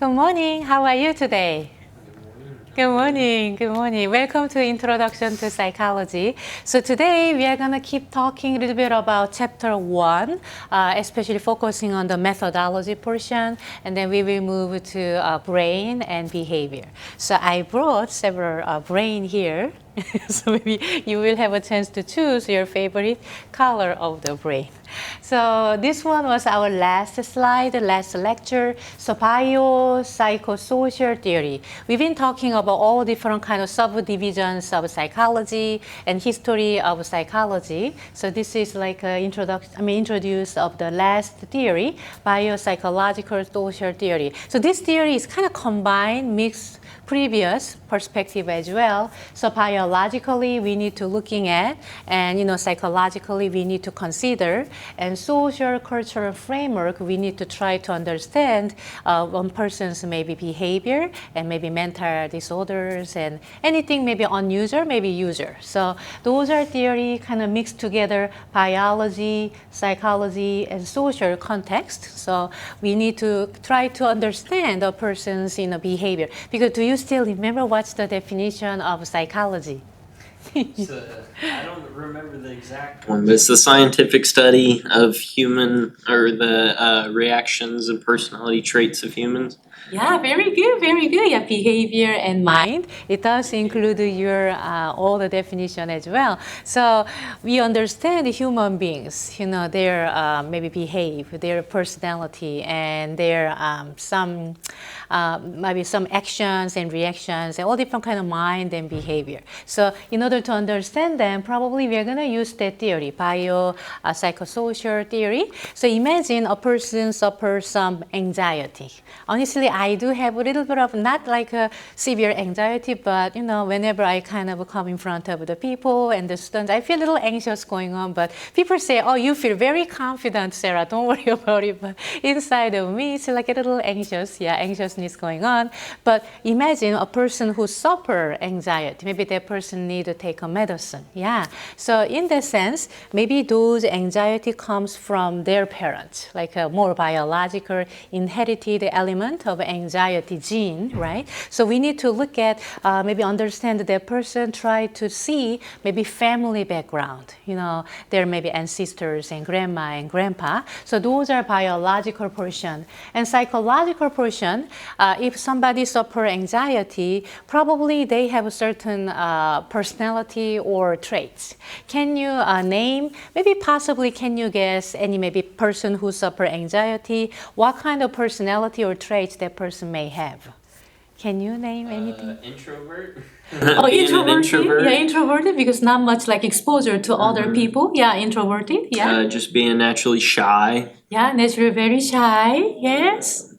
Good morning. How are you today? Good morning. Good morning. Welcome to Introduction to Psychology. So today we are going to keep talking a little bit about chapter 1, especially focusing on the methodology portion, and then we will move to brain and behavior. So I brought several brain here. So maybe you will have a chance to choose your favorite color of the brain. So this one was our last slide, last lecture. So biopsychosocial theory. We've been talking about all different kind of subdivisions of psychology and history of psychology. So this is like an introduce of the last theory, biopsychological social theory. So this theory is kind of combined, mixed previous perspective as well. So biologically we need to looking at, and psychologically we need to consider, and social cultural framework we need to try to understand one person's maybe behavior and maybe mental disorders and anything maybe unusual, maybe usual. So those are theory kind of mixed together, biology, psychology, and social context. So we need to try to understand a person's behavior. Because do you still remember what's the definition of psychology? I don't remember the exact one, but it's the scientific study of human or the reactions and personality traits of humans. Yeah, very good, very good. Yeah, behavior and mind. It does include your all the definition as well. So we understand human beings, their maybe behave, their personality, and their maybe some actions and reactions, and all different kind of mind and behavior. So in order to understand them, probably we are going to use that theory, psychosocial theory. So imagine a person suffers some anxiety. Honestly, I do have a little bit of not like a severe anxiety, but whenever I kind of come in front of the people and the students, I feel a little anxious going on. But people say, "Oh, you feel very confident, Sarah. Don't worry about it." But inside of me, it's like a little anxious. Yeah, anxiousness going on. But imagine a person who suffers anxiety. Maybe that person need to take a medicine. Yeah. So in that sense, maybe those anxiety comes from their parents, like a more biological inherited element of anxiety gene, right? So we need to look at, maybe understand that person, try to see maybe family background, their maybe ancestors and grandma and grandpa. So those are biological portion. And psychological portion, if somebody suffer anxiety, probably they have a certain personality or traits. Can you name, maybe possibly can you guess any maybe person who suffer anxiety, what kind of personality or traits that person may have? Can you name anything? Introvert. Oh, introvert. Yeah, introverted because not much like exposure to other people. Yeah, introverted. Yeah. Just being naturally shy. Yeah, naturally very shy. Yes.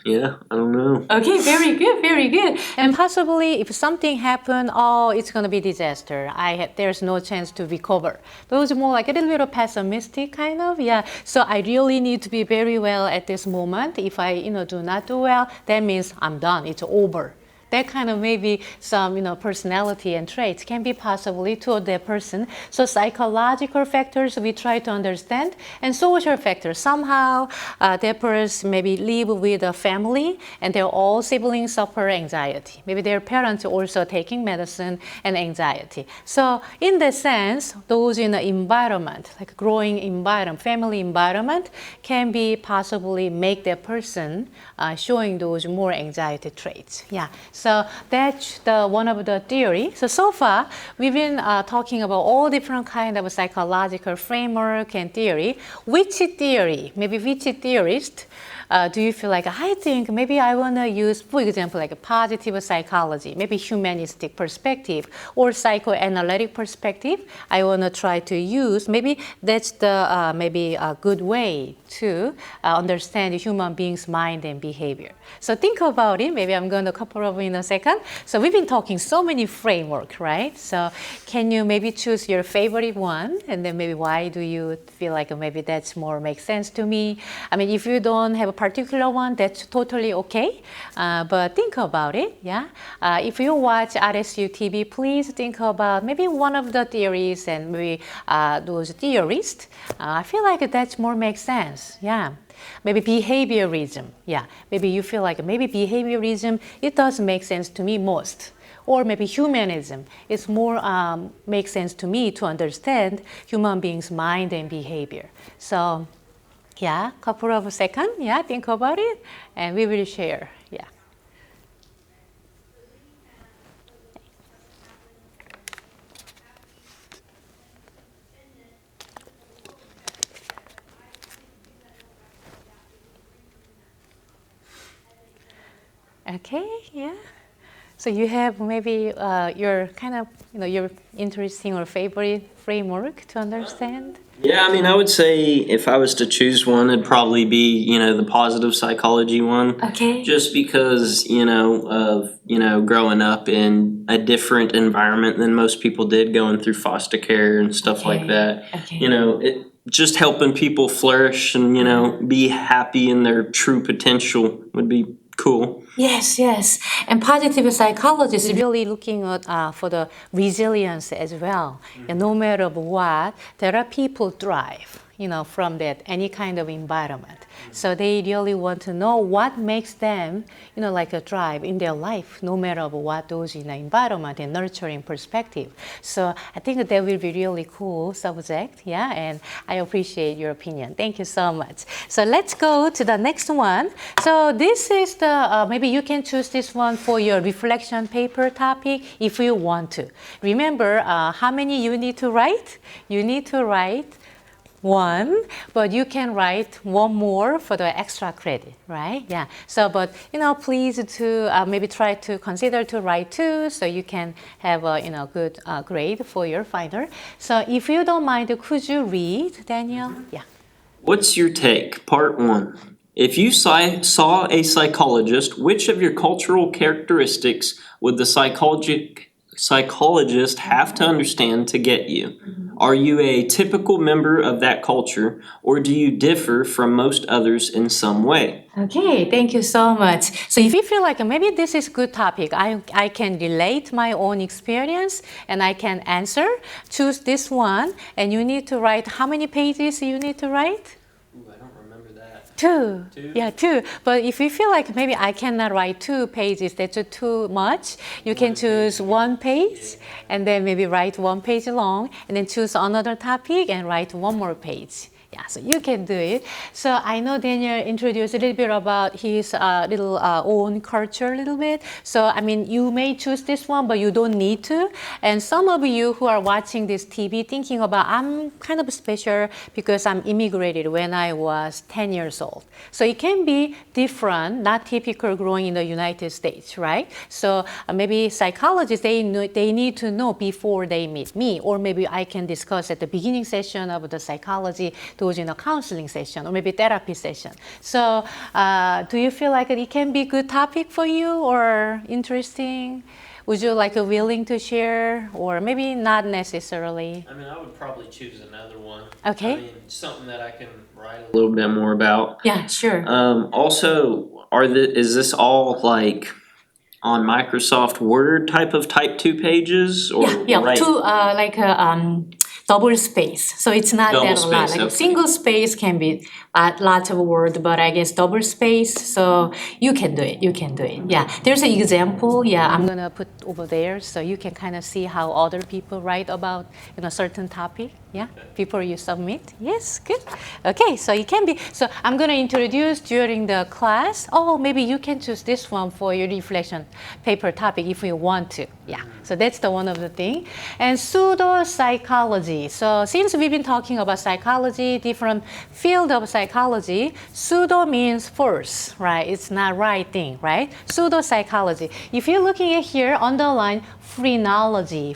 Yeah, I don't know. Okay, very good, very good. And possibly if something happened, oh, it's going to be disaster. There's no chance to recover. Those are more like a little bit of pessimistic kind of, yeah. So I really need to be very well at this moment. If I, do not do well, that means I'm done. It's over. That kind of maybe some personality and traits can be possibly to that person. So psychological factors we try to understand, and social factors. Somehow that person maybe live with a family and their all siblings suffer anxiety. Maybe their parents also taking medicine and anxiety. So in that sense, those in the environment, like growing environment, family environment, can be possibly make that person showing those more anxiety traits. Yeah. So that's one of the theory. So far, we've been talking about all different kind of psychological framework and theory. Which theory, maybe which theorist do you feel like, I think maybe I want to use, for example, like a positive psychology, maybe humanistic perspective or psychoanalytic perspective, I want to try to use. Maybe that's the maybe a good way to understand the human being's mind and behavior. So think about it. Maybe I'm going to couple of in a second. So we've been talking so many framework, right? So can you maybe choose your favorite one, and then maybe why do you feel like maybe that's more makes sense to me? I mean, if you don't have a particular one, that's totally okay. But think about it, yeah. If you watch RSU TV, please think about maybe one of the theories and maybe those theorists. I feel like that's more makes sense, yeah. Maybe behaviorism. Yeah, maybe you feel like maybe behaviorism, it does make sense to me most. Or maybe humanism. It's more makes sense to me to understand human beings' mind and behavior. So, yeah, couple of seconds, yeah, think about it, and we will share, yeah. Okay, yeah. So you have maybe your kind of, your interesting or favorite framework to understand? Yeah, I mean, I would say if I was to choose one, it'd probably be, the positive psychology one. Okay. Just because, of, growing up in a different environment than most people did, going through foster care and stuff like Okay, that. okay. It just helping people flourish and, be happy in their true potential would be cool. Yes, yes. And positive psychology is really looking at for the resilience as well. And no matter what, there are people thrive, from that any kind of environment. So they really want to know what makes them, like a thrive in their life, no matter what those in the environment and nurturing perspective. So I think that will be really cool subject, yeah. And I appreciate your opinion. Thank you so much. So let's go to the next one. So this is the maybe you can choose this one for your reflection paper topic if you want to. Remember how many you need to write? You need to write one, but you can write one more for the extra credit, right? Yeah. So, but please to maybe try to consider to write two, so you can have a good grade for your final. So, if you don't mind, could you read, Daniel? Yeah. What's your take? Part 1. If you saw a psychologist, which of your cultural characteristics would the psychologist have to understand to get you? Are you a typical member of that culture, or do you differ from most others in some way? Okay, thank you so much. So if you feel like maybe this is a good topic, I can relate my own experience and I can answer, choose this one, and you need to write how many pages you need to write? Ooh, I don't remember that. Two. Two? Yeah, two. But if you feel like maybe I cannot write 2 pages, that's too much, you can choose 1 page and then maybe write 1 page long and then choose another topic and write 1 more page. Yeah, so you can do it. So I know Daniel introduced a little bit about his little own culture a little bit. So I mean, you may choose this one, but you don't need to. And some of you who are watching this TV thinking about, I'm kind of special because I'm immigrated when I was 10 years old. So it can be different, not typical growing in the United States, right? So maybe psychologists, they need to know before they meet me, or maybe I can discuss at the beginning session of the psychology, those in a counseling session or maybe therapy session. So do you feel like it can be a good topic for you or interesting? Would you like willing to share or maybe not necessarily? I mean, I would probably choose another one. Okay. I mean, something that I can write a little bit more about. Yeah, sure. Also, is this all like on Microsoft Word type of type 2 pages or yeah, two like double space. So it's not Double that a lot. space, Like okay. single space can be lots of word, but I guess double space. So you can do it. You can do it. Yeah. There's an example. Yeah, I'm gonna put over there so you can kind of see how other people write about a certain topic. Yeah, before you submit. Yes, good. Okay, so it can be. So I'm gonna introduce during the class. Oh, maybe you can choose this one for your reflection paper topic if you want to. Yeah. So that's the one of the thing. And pseudo psychology. So since we've been talking about psychology, different field of psychology, pseudo means false, right? It's not right thing, right? Pseudo psychology. If you're looking at here, underline phrenology.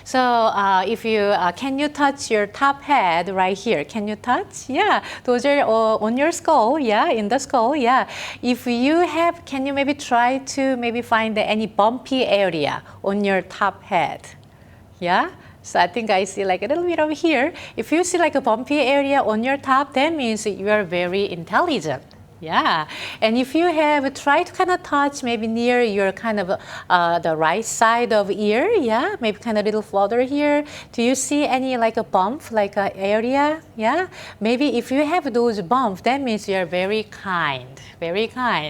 So if you can you touch your top head right here? Can you touch? Yeah, those are on your skull. Yeah, in the skull. Yeah. If you have, can you maybe try to maybe find any bumpy area on your top head? Yeah. So I think I see like a little bit over here. If you see like a bumpy area on your top, that means you are very intelligent. Yeah, and if you have try to kind of touch maybe near your kind of the right side of ear, yeah, maybe kind of little flutter here. Do you see any like a bump, like a area? Yeah, maybe if you have those bumps, that means you're very kind,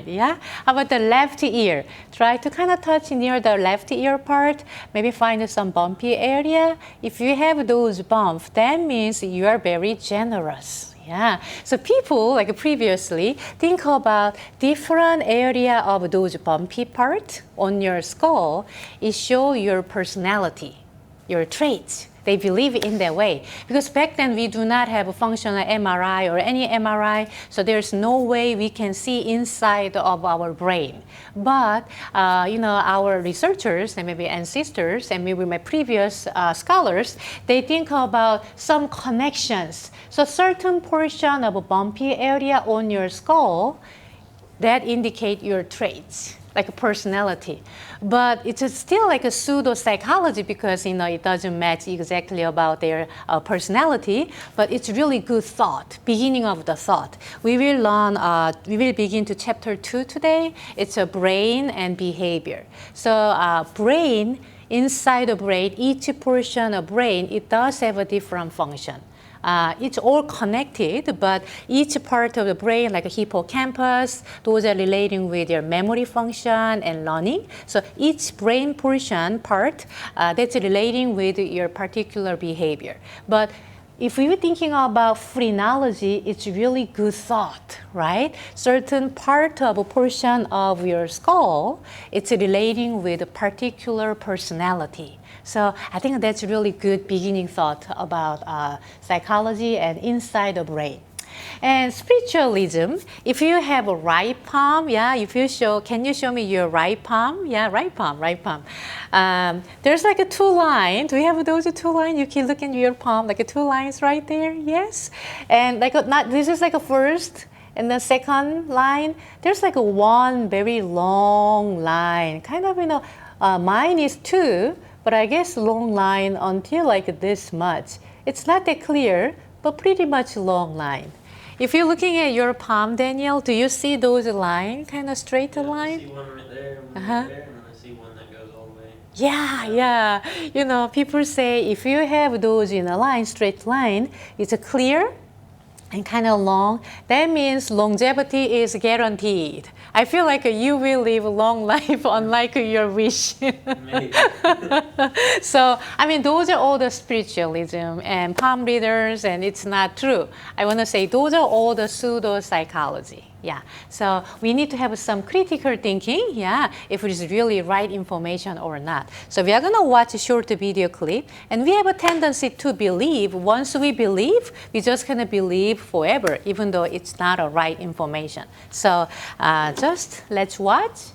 yeah. How about the left ear? Try to kind of touch near the left ear part. Maybe find some bumpy area. If you have those bumps, that means you are very generous. Yeah, so people like previously think about different area of those bumpy part on your skull. It show your personality, your traits. They believe in that way because back then we do not have a functional MRI or any MRI, so there's no way we can see inside of our brain. But our researchers and maybe ancestors and maybe my previous scholars, they think about some connections. So certain portion of a bumpy area on your skull that indicate your traits, like a personality. But it's still like a pseudo-psychology because, it doesn't match exactly about their personality, but it's really good thought, beginning of the thought. We will begin to chapter 2 today. It's a brain and behavior. So brain, inside the brain, each portion of brain, it does have a different function. It's all connected, but each part of the brain, like a hippocampus, those are relating with your memory function and learning. So each brain portion part, that's relating with your particular behavior. But if we were thinking about phrenology, it's really good thought, right? Certain part of a portion of your skull, it's relating with a particular personality. So I think that's really good beginning thought about psychology and inside the brain. And spiritualism, if you have a right palm, yeah, can you show me your right palm? Yeah, right palm. There's like a 2 lines. Do we have those 2 lines? You can look in your palm, like 2 lines right there, yes? And this is like a first and the second line. There's like a 1 very long line, kind of, mine is 2, but I guess long line until like this much. It's not that clear, but pretty much long line. If you're looking at your palm, Daniel, do you see those lines, kind of straight line? I see one right there, one right there, and then I see one that goes all the way. Yeah. People say if you have those in a line, straight line, it's a clear and kind of long. That means longevity is guaranteed. I feel like you will live a long life unlike your wish. Maybe. So, those are all the spiritualism and palm readers, and it's not true. I want to say those are all the pseudo-psychology. Yeah, so we need to have some critical thinking, yeah, if it is really right information or not. So we are going to watch a short video clip, and we have a tendency to believe. Once we believe, we just going to believe forever, even though it's not a right information. So just let's watch.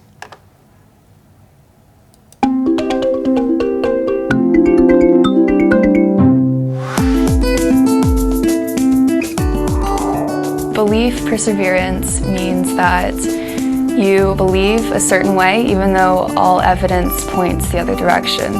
Belief perseverance means that you believe a certain way even though all evidence points the other direction.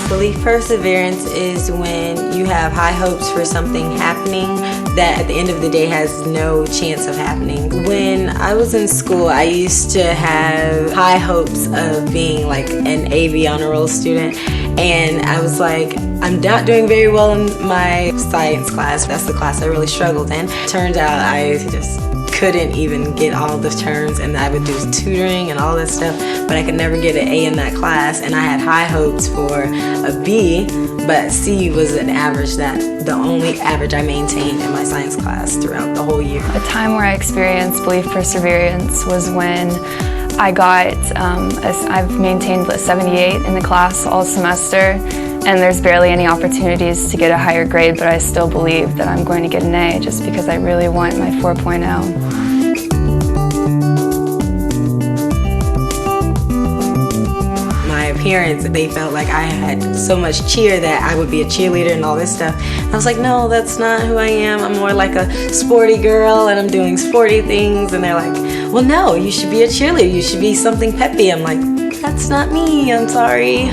Belief perseverance is when you have high hopes for something happening that at the end of the day has no chance of happening. When I was in school, I used to have high hopes of being like an AV honor roll student, and I was like, I'm not doing very well in my science class. That's the class I really struggled in. Turns out I just couldn't even get all the terms, and I would do tutoring and all this stuff, but I could never get an A in that class, and I had high hopes for a B, but C was an average, the only average I maintained in my science class throughout the whole year. The time where I experienced belief perseverance was when I got, I've maintained a 78 in the class all semester, and there's barely any opportunities to get a higher grade, but I still believe that I'm going to get an A just because I really want my 4.0. My appearance, they felt like I had so much cheer that I would be a cheerleader and all this stuff. And I was like, no, that's not who I am. I'm more like a sporty girl and I'm doing sporty things. And they're like, well, no, you should be a cheerleader. You should be something peppy. I'm like, that's not me. I'm sorry.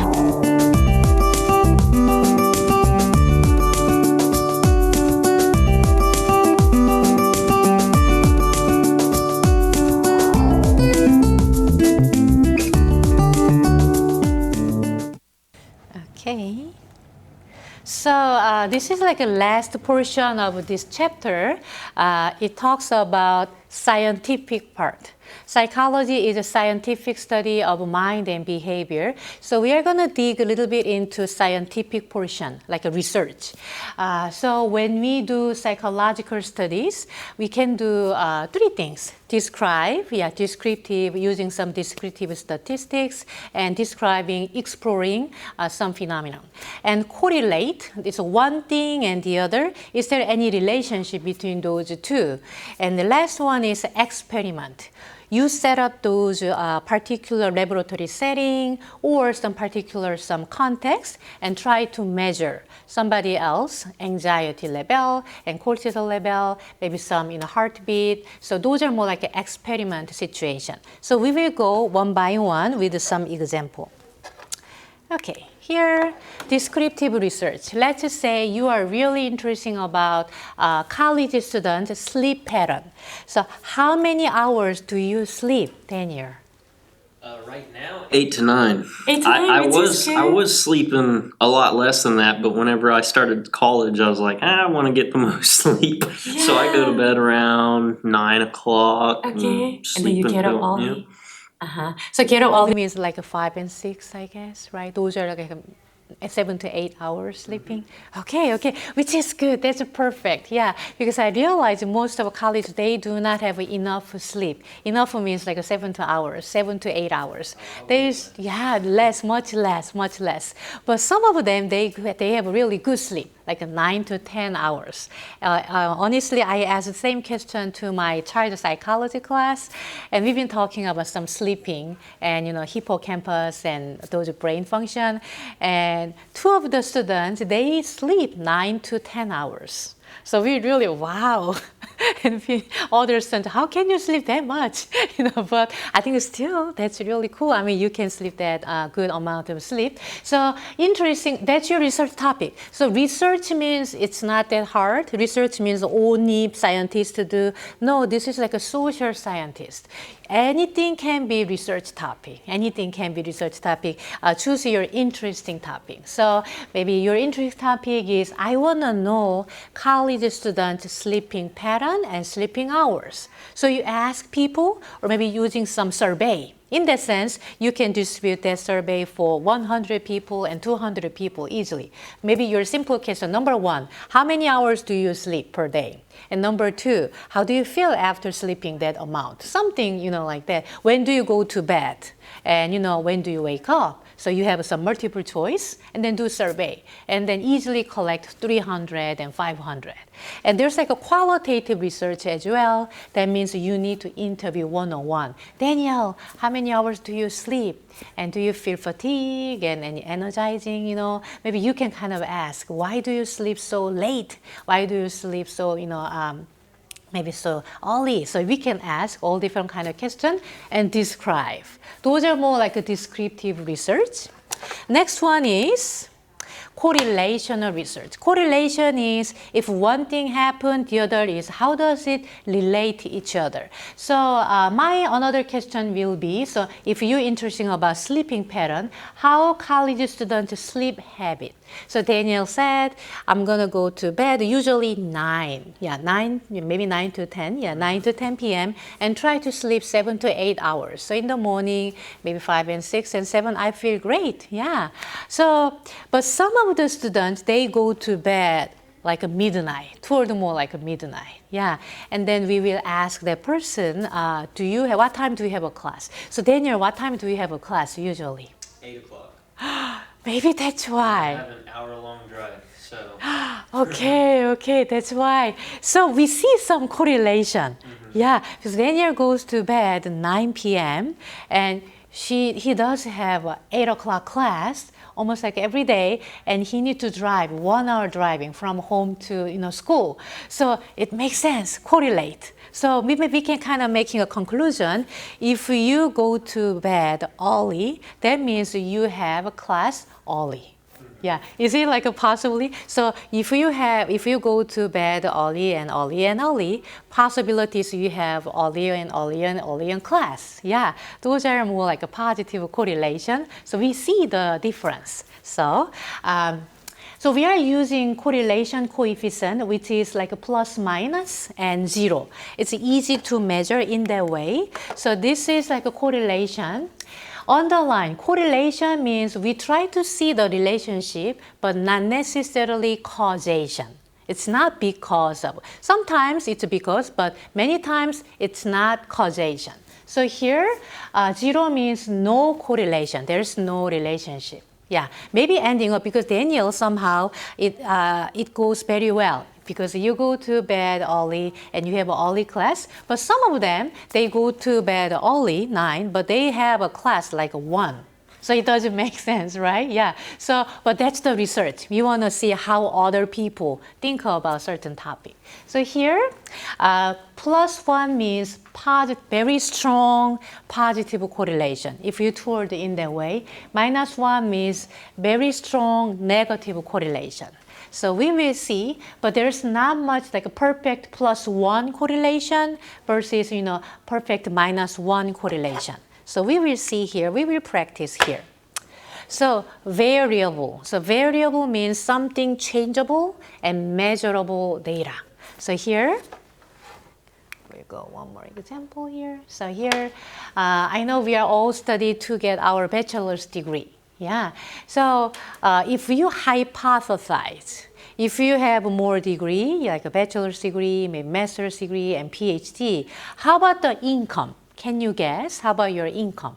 this is like a last portion of this chapter. It talks about scientific part. Psychology is a scientific study of mind and behavior. So we are going to dig a little bit into scientific portion, like a research. So when we do psychological studies, we can do three things. Descriptive, using some descriptive statistics, and describing, exploring some phenomenon. And correlate, it's one thing and the other. Is there any relationship between those two? And the last one is experiment. You set up those particular laboratory setting or some context and try to measure somebody else anxiety level and cortisol level, maybe some heartbeat. So those are more like an experiment situation. So we will go one by one with some example. Okay, here, descriptive research. Let's say you are really interested about college students' sleep pattern. So how many hours do you sleep, Daniel? Right now, 8 to 9. 8 to 9, I which is was good. I was sleeping a lot less than that, but whenever I started college, I was like, I want to get the most sleep. So I go to bed around 9 o'clock. Okay, And then you sleep get up until, early. So get up early means like 5 and 6, I guess, right? Those are like 7 to 8 hours sleeping. Okay, which is good. That's perfect. Yeah, because I realize most of college they do not have enough sleep. Enough means like 7 to 8 hours. There's much less. But some of them they have really good sleep, like 9 to 10 hours. Honestly, I asked the same question to my child psychology class, and we've been talking about some sleeping and hippocampus and those brain function. And two of the students, they sleep 9 to 10 hours. So we really, wow. And other students, how can you sleep that much? But I think still that's really cool. I mean, you can sleep that good amount of sleep. So interesting, that's your research topic. So research means it's not that hard. Research means only scientists to do. No, this is like a social scientist. Anything can be research topic. Choose your interesting topic. So maybe your interesting topic is, I want to know college students' sleeping pattern and sleeping hours. So you ask people, or maybe using some survey. In that sense, you can distribute that survey for 100 people and 200 people easily. Maybe your simple question, number one, how many hours do you sleep per day? And number two, how do you feel after sleeping that amount? Something, like that. When do you go to bed? And, when do you wake up? So you have some multiple choice and then do survey and then easily collect 300 and 500. And there's like a qualitative research as well. That means you need to interview one-on-one. Daniel, how many hours do you sleep? And do you feel fatigue and energizing? Maybe you can kind of ask, why do you sleep so late? Why do you sleep so, maybe so early? So we can ask all different kind of questions and describe. Those are more like a descriptive research. Next one is correlational research. Correlation is if one thing happened, the other is how does it relate to each other. So my another question will be, so if you're interested about sleeping pattern, how college students sleep habit. So Daniel said, I'm gonna go to bed usually 9, maybe 9 to 10, 9 to 10 p.m. and try to sleep 7 to 8 hours. So in the morning, maybe 5 and 6 and 7, I feel great, So, but some of the students, they go to bed like a midnight, toward more like a midnight, And then we will ask that person, what time do you have a class? So Daniel, what time do you have a class usually? 8 o'clock. Maybe that's why. I have an hour-long drive, so. Okay, that's why. So we see some correlation. Because Daniel goes to bed 9 p.m. and he does have an 8 o'clock class almost like every day, and he needs to drive 1 hour driving from home to school. So it makes sense, correlate. So maybe we can kind of making a conclusion. If you go to bed early, that means you have a class early. Is it like a possibly? So if you go to bed early, possibilities you have earlier class. Those are more like a positive correlation. So we see the difference. So So we are using correlation coefficient, which is like a plus minus and 0. It's easy to measure in that way. So this is like a correlation. Underline, correlation means we try to see the relationship, but not necessarily causation. It's not because of. Sometimes it's because, but many times it's not causation. So here, 0 means no correlation. There's no relationship. Yeah, maybe ending up because Daniel somehow it goes very well because you go to bed early and you have an early class. But some of them they go to bed early 9, but they have a class like 1. So it doesn't make sense, right? Yeah. So, but that's the research. We want to see how other people think about certain topic. So here, +1 means very strong positive correlation. If you told in that way, -1 means very strong negative correlation. So we will see, but there's not much like a perfect +1 correlation versus, perfect -1 correlation. So we will see here, we will practice here. So variable. So variable means something changeable and measurable data. So here, we'll go one more example here. So here, I know we are all studied to get our bachelor's degree. Yeah. So if you hypothesize, if you have more degree, like a bachelor's degree, maybe master's degree, and PhD, how about the income? Can you guess? How about your income?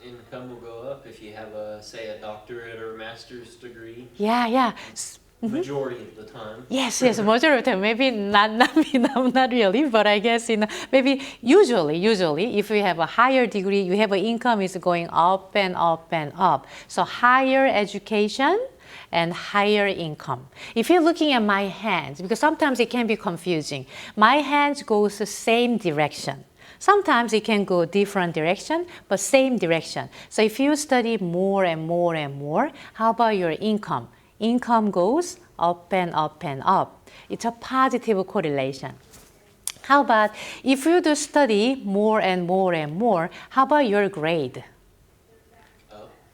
Income will go up if you have say a doctorate or a master's degree. Yeah. Majority of the time. Yes, majority of the time. Maybe not really, but I guess maybe usually if you have a higher degree, you have an income is going up and up and up. So higher education and higher income. If you're looking at my hands, because sometimes it can be confusing, my hands goes the same direction. Sometimes it can go different direction, but same direction. So if you study more and more and more, how about your income? Income goes up and up and up. It's a positive correlation. How about if you do study more and more and more, how about your grade?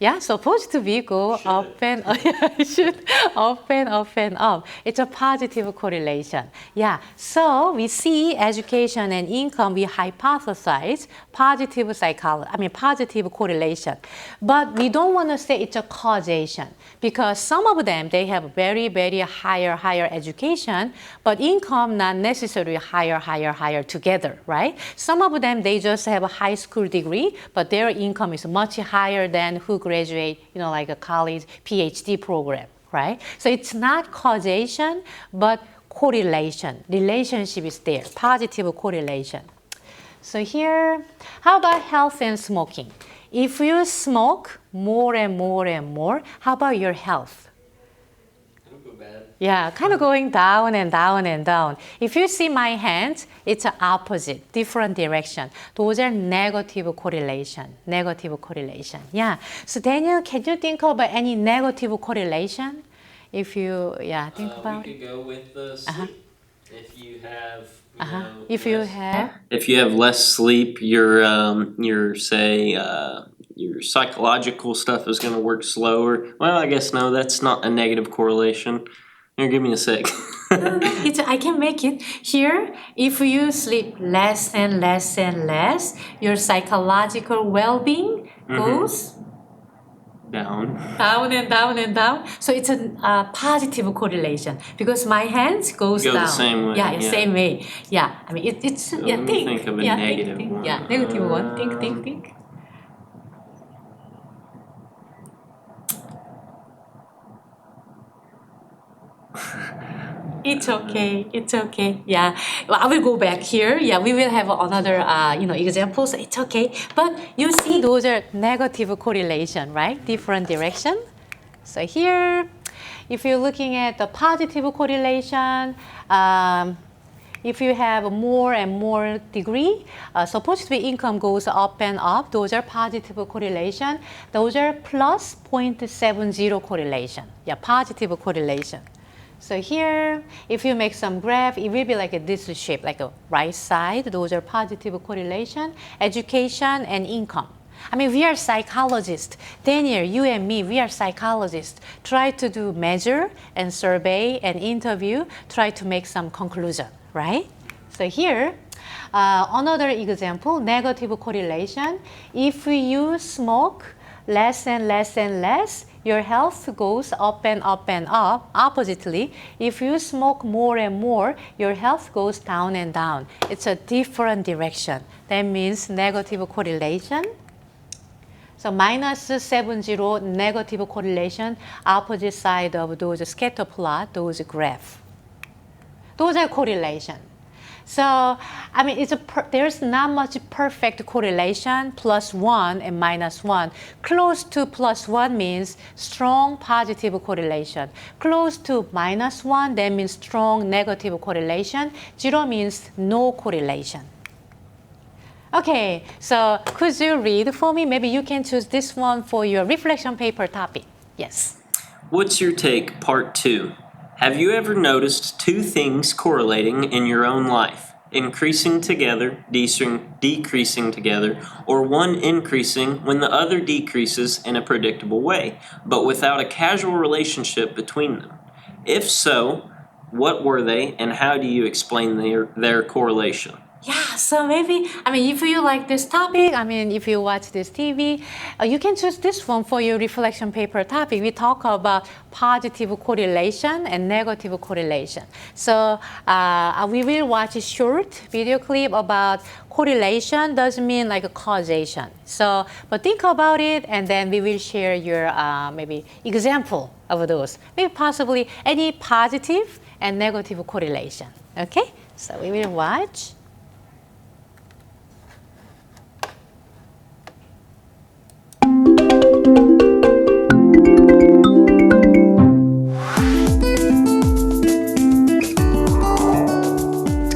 Yeah, supposed to be go up and up and up and up. It's a positive correlation. Yeah, so we see education and income, we hypothesize positive correlation. But we don't want to say it's a causation because some of them, they have very, very higher education, but income not necessarily higher together, right? Some of them, they just have a high school degree, but their income is much higher than who graduate, like a college PhD program, right? So it's not causation, but correlation. Relationship is there, positive correlation. So here, how about health and smoking? If you smoke more and more and more, how about your health? Yeah, kind of going down and down and down. If you see my hands, it's opposite, different direction. Those are negative correlation. Yeah. So Daniel, can you think about any negative correlation? If you, think about it. We could go with the sleep. If you have, if you have less sleep, your psychological stuff is going to work slower. Well, I guess no, that's not a negative correlation. Here, give me a sec. I can make it. Here, if you sleep less and less and less, your psychological well-being goes down and down and down. So it's a positive correlation because my hands goes down. The same way. Yeah, same way. Yeah, I mean it's so let me think of a negative one. Yeah, negative one. Think. It's okay. Yeah, well, I will go back here. Yeah, we will have another, examples. It's okay. But you see, those are negative correlation, right? Different direction. So here, if you're looking at the positive correlation, if you have more and more degree, supposed to be income goes up and up. Those are positive correlation. Those are plus 0.70 correlation. Yeah, positive correlation. So here, if you make some graph, it will be like this shape, like a right side. Those are positive correlation, education and income. I mean, we are psychologists. Daniel, you and me, we are psychologists. Try to do measure and survey and interview, try to make some conclusion, right? So here, another example, negative correlation. If you smoke less and less and less, your health goes up and up and up. Oppositely, if you smoke more and more, your health goes down and down. It's a different direction. That means negative correlation. So minus 70, negative correlation, opposite side of those scatter plot, those graph. Those are correlation. So, I mean, there's not much perfect correlation, +1 and -1. Close to +1 means strong positive correlation. Close to -1, that means strong negative correlation. 0 means no correlation. Okay, so could you read for me? Maybe you can choose this one for your reflection paper topic. Yes. What's your take, part 2? Have you ever noticed two things correlating in your own life? Increasing together, decreasing together, or one increasing when the other decreases in a predictable way, but without a causal relationship between them? If so, what were they and how do you explain their correlation? Yeah, so maybe, I mean, if you like this topic, I mean, if you watch this TV, you can choose this one for your reflection paper topic. We talk about positive correlation and negative correlation. So we will watch a short video clip about correlation doesn't mean like a causation. So, but think about it and then we will share your maybe example of those. Maybe possibly any positive and negative correlation. Okay, so we will watch.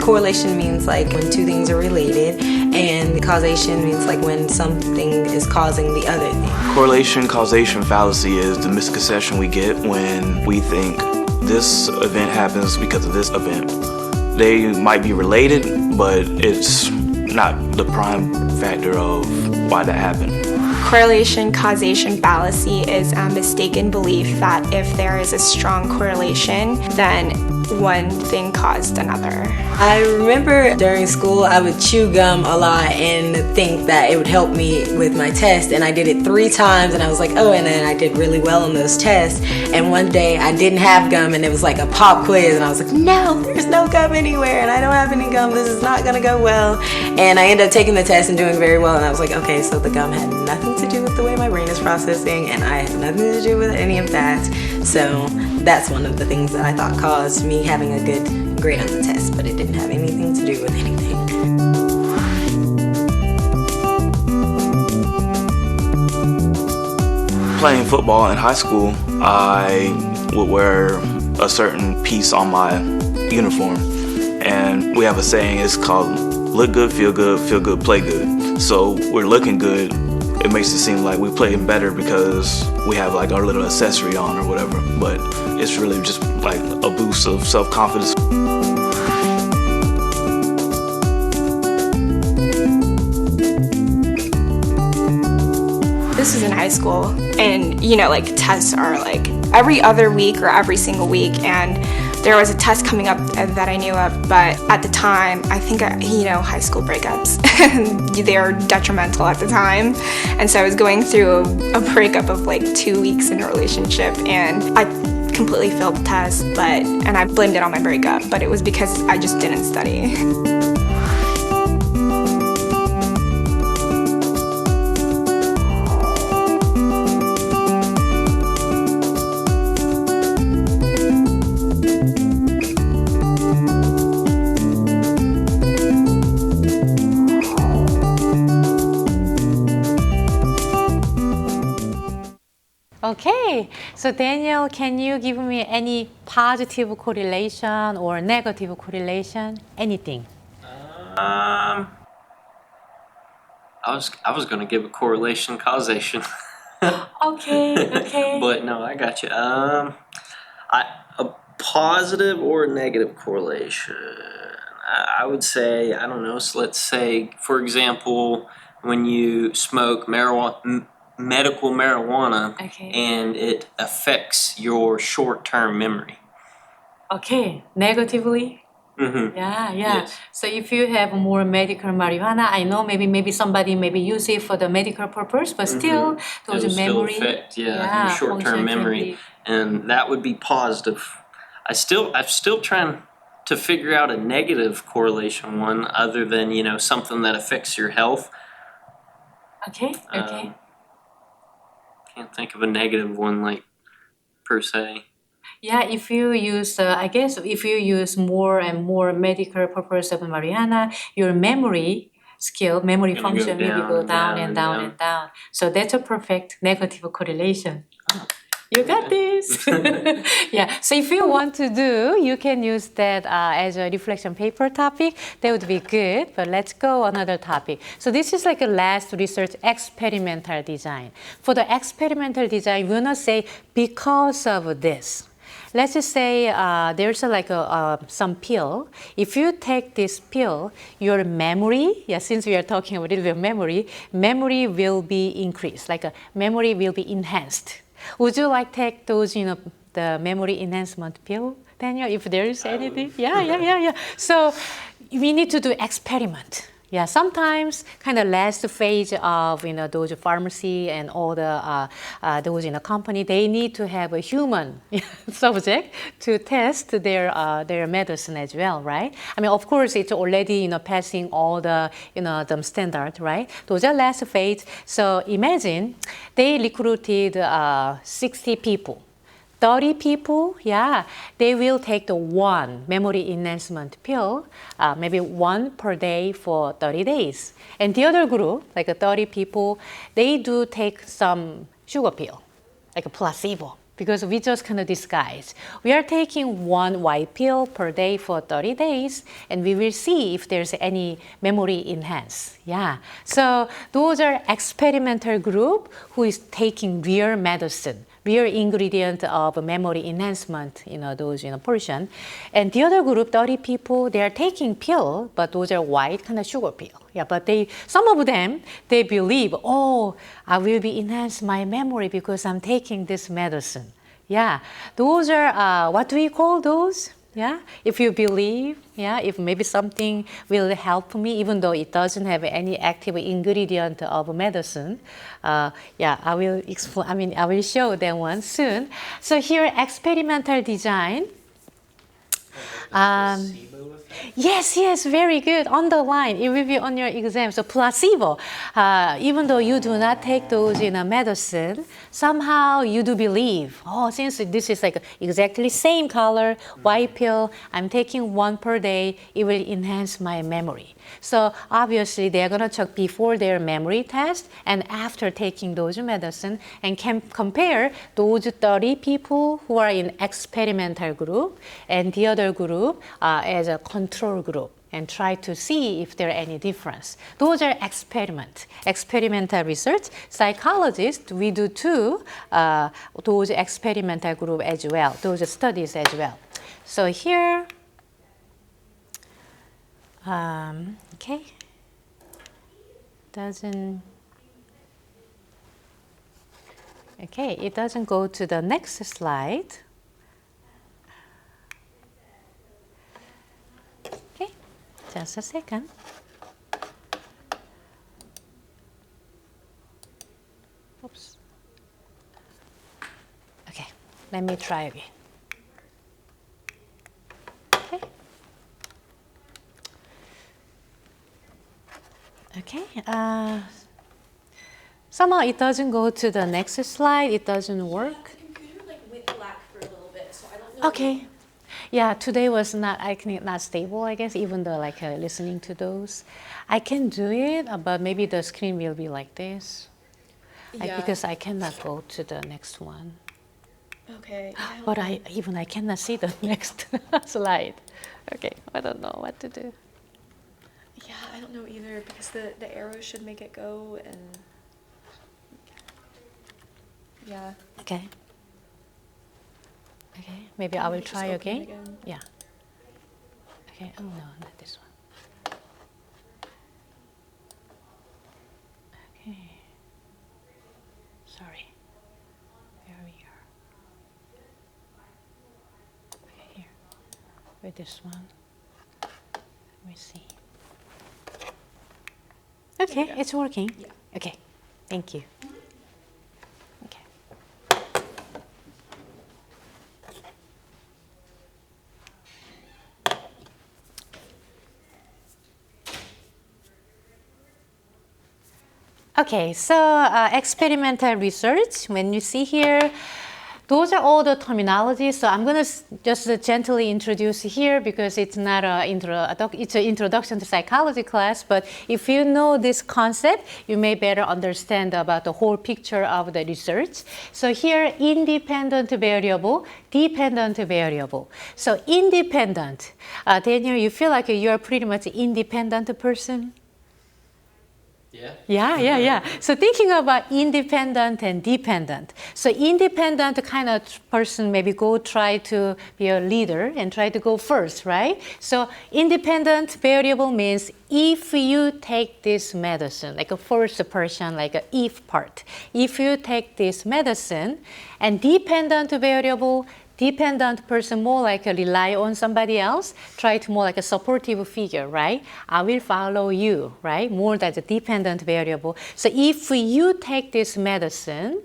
Correlation means like when two things are related, and causation means like when something is causing the other thing. Correlation causation fallacy is the misconception we get when we think this event happens because of this event. They might be related, but it's not the prime factor of why that happened. Correlation causation fallacy is a mistaken belief that if there is a strong correlation, then one thing caused another. I remember during school I would chew gum a lot and think that it would help me with my test, and I did it 3 times and I was like, oh, and then I did really well on those tests. And one day I didn't have gum and it was like a pop quiz and I was like, no, there's no gum anywhere and I don't have any gum, this is not gonna go well. And I ended up taking the test and doing very well, and I was like, okay, so the gum had nothing to do with the way my brain is processing and I have nothing to do with any of that. So that's one of the things that I thought caused me having a good grade on the test, but it didn't have anything to do with anything. Playing football in high school, I would wear a certain piece on my uniform, and we have a saying, it's called look good, feel good, play good. So we're looking good. It makes it seem like we're playing better because we have like our little accessory on or whatever, but it's really just like a boost of self-confidence. This is in high school, and like tests are like every other week or every single week, and there was a test coming up that I knew of, but at the time, I think, high school breakups, they are detrimental at the time. And so I was going through a breakup of like 2 weeks in a relationship, and I completely failed the test, and I blamed it on my breakup, but it was because I just didn't study. Okay, so Daniel, can you give me any positive correlation or negative correlation? Anything? I was gonna give a correlation causation. Okay. But no, I got you. A positive or negative correlation. I would say, I don't know. So let's say, for example, when you smoke medical marijuana, Okay. and it affects your short-term memory. Okay, negatively. Mm-hmm. Yeah, yeah. Yes. So if you have more medical marijuana, I know maybe somebody maybe use it for the medical purpose, but still those It'll still memory, affect, your short-term function can memory, be. and that would be positive. I'm still trying to figure out a negative correlation one, other than something that affects your health. Okay, okay. Can't think of a negative one like per se. Yeah, if you use, I guess if you use more and more medical purpose of marijuana, your memory skill, memory Gonna go function maybe down go and down down and and down down. and down. So that's a perfect negative correlation. You got this. Yeah. So if you want to do, you can use that as a reflection paper topic. That would be good. But let's go another topic. So this is like a last research experimental design. For the experimental design, we're not say because of this. Let's just say there's some pill. If you take this pill, your memory, since we are talking a little bit of memory will be increased, memory will be enhanced. Would you like take those, the memory enhancement pill, Daniel, if there is anything? Yeah. So we need to do experiment. Yeah, sometimes kind of last phase of those pharmacy and all the those company, they need to have a human subject to test their medicine as well, right? I mean, of course, it's already passing all the the standard, right? Those are last phase. So imagine they recruited 60 people. 30 people, they will take the one memory enhancement pill, maybe one per day for 30 days. And the other group, like 30 people, they do take some sugar pill, like a placebo, because we just kind of disguise. We are taking one white pill per day for 30 days, and we will see if there's any memory enhance. Yeah. So those are experimental group who is taking real medicine, real ingredient of memory enhancement, those portion. And the other group, 30 people, they are taking pill, but those are white kind of sugar pill. Yeah, but some of them, they believe, I will be enhance my memory because I'm taking this medicine. Yeah, those are, what do we call those? Yeah, if you believe, if maybe something will help me, even though it doesn't have any active ingredient of medicine, I will explain. I will show them one soon. So here, experimental design. Yes, very good. Underline. It will be on your exam. So placebo, even though you do not take those in a medicine, somehow you do believe, since this is like exactly same color, white pill, I'm taking one per day, it will enhance my memory. So obviously they're going to check before their memory test and after taking those medicine and can compare those 30 people who are in experimental group and the other group as a control group and try to see if there are any difference. Those are experimental research. Psychologists, we do too, those experimental group as well, those studies as well. So here, okay, it doesn't go to the next slide. Okay, just a second. Oops. Okay, let me try again. Okay, somehow it doesn't go to the next slide. It doesn't work. Computer went black for a little bit, so I don't know. Okay. Yeah, today was not stable, I guess, even though listening to those. I can do it, but maybe the screen will be like this. Yeah. Because I cannot go to the next one. Okay. But I cannot see the next slide. Okay, I don't know what to do. Yeah, I don't know either because the arrows should make it go and yeah. Okay, maybe I will Just try open it again. Yeah. Okay, oh no, not this one. Sorry. Where we are. Okay, here. With this one. Let me see. Okay, it's working. Yeah. Okay, thank you. Okay. Okay, so experimental research, when you see here, those are all the terminology. So I'm going to just gently introduce here because it's not it's an introduction to psychology class. But if you know this concept, you may better understand about the whole picture of the research. So here, independent variable, dependent variable. So independent, Daniel, you feel like you're pretty much an independent person? Yeah. So thinking about independent and dependent. So independent kind of person maybe try to be a leader and try to go first, right? So independent variable means if you take this medicine, like a first person, like a if part. If you take this medicine, and dependent variable, dependent person more like rely on somebody else, try to more like a supportive figure, right? I will follow you, right? More than the dependent variable. So if you take this medicine,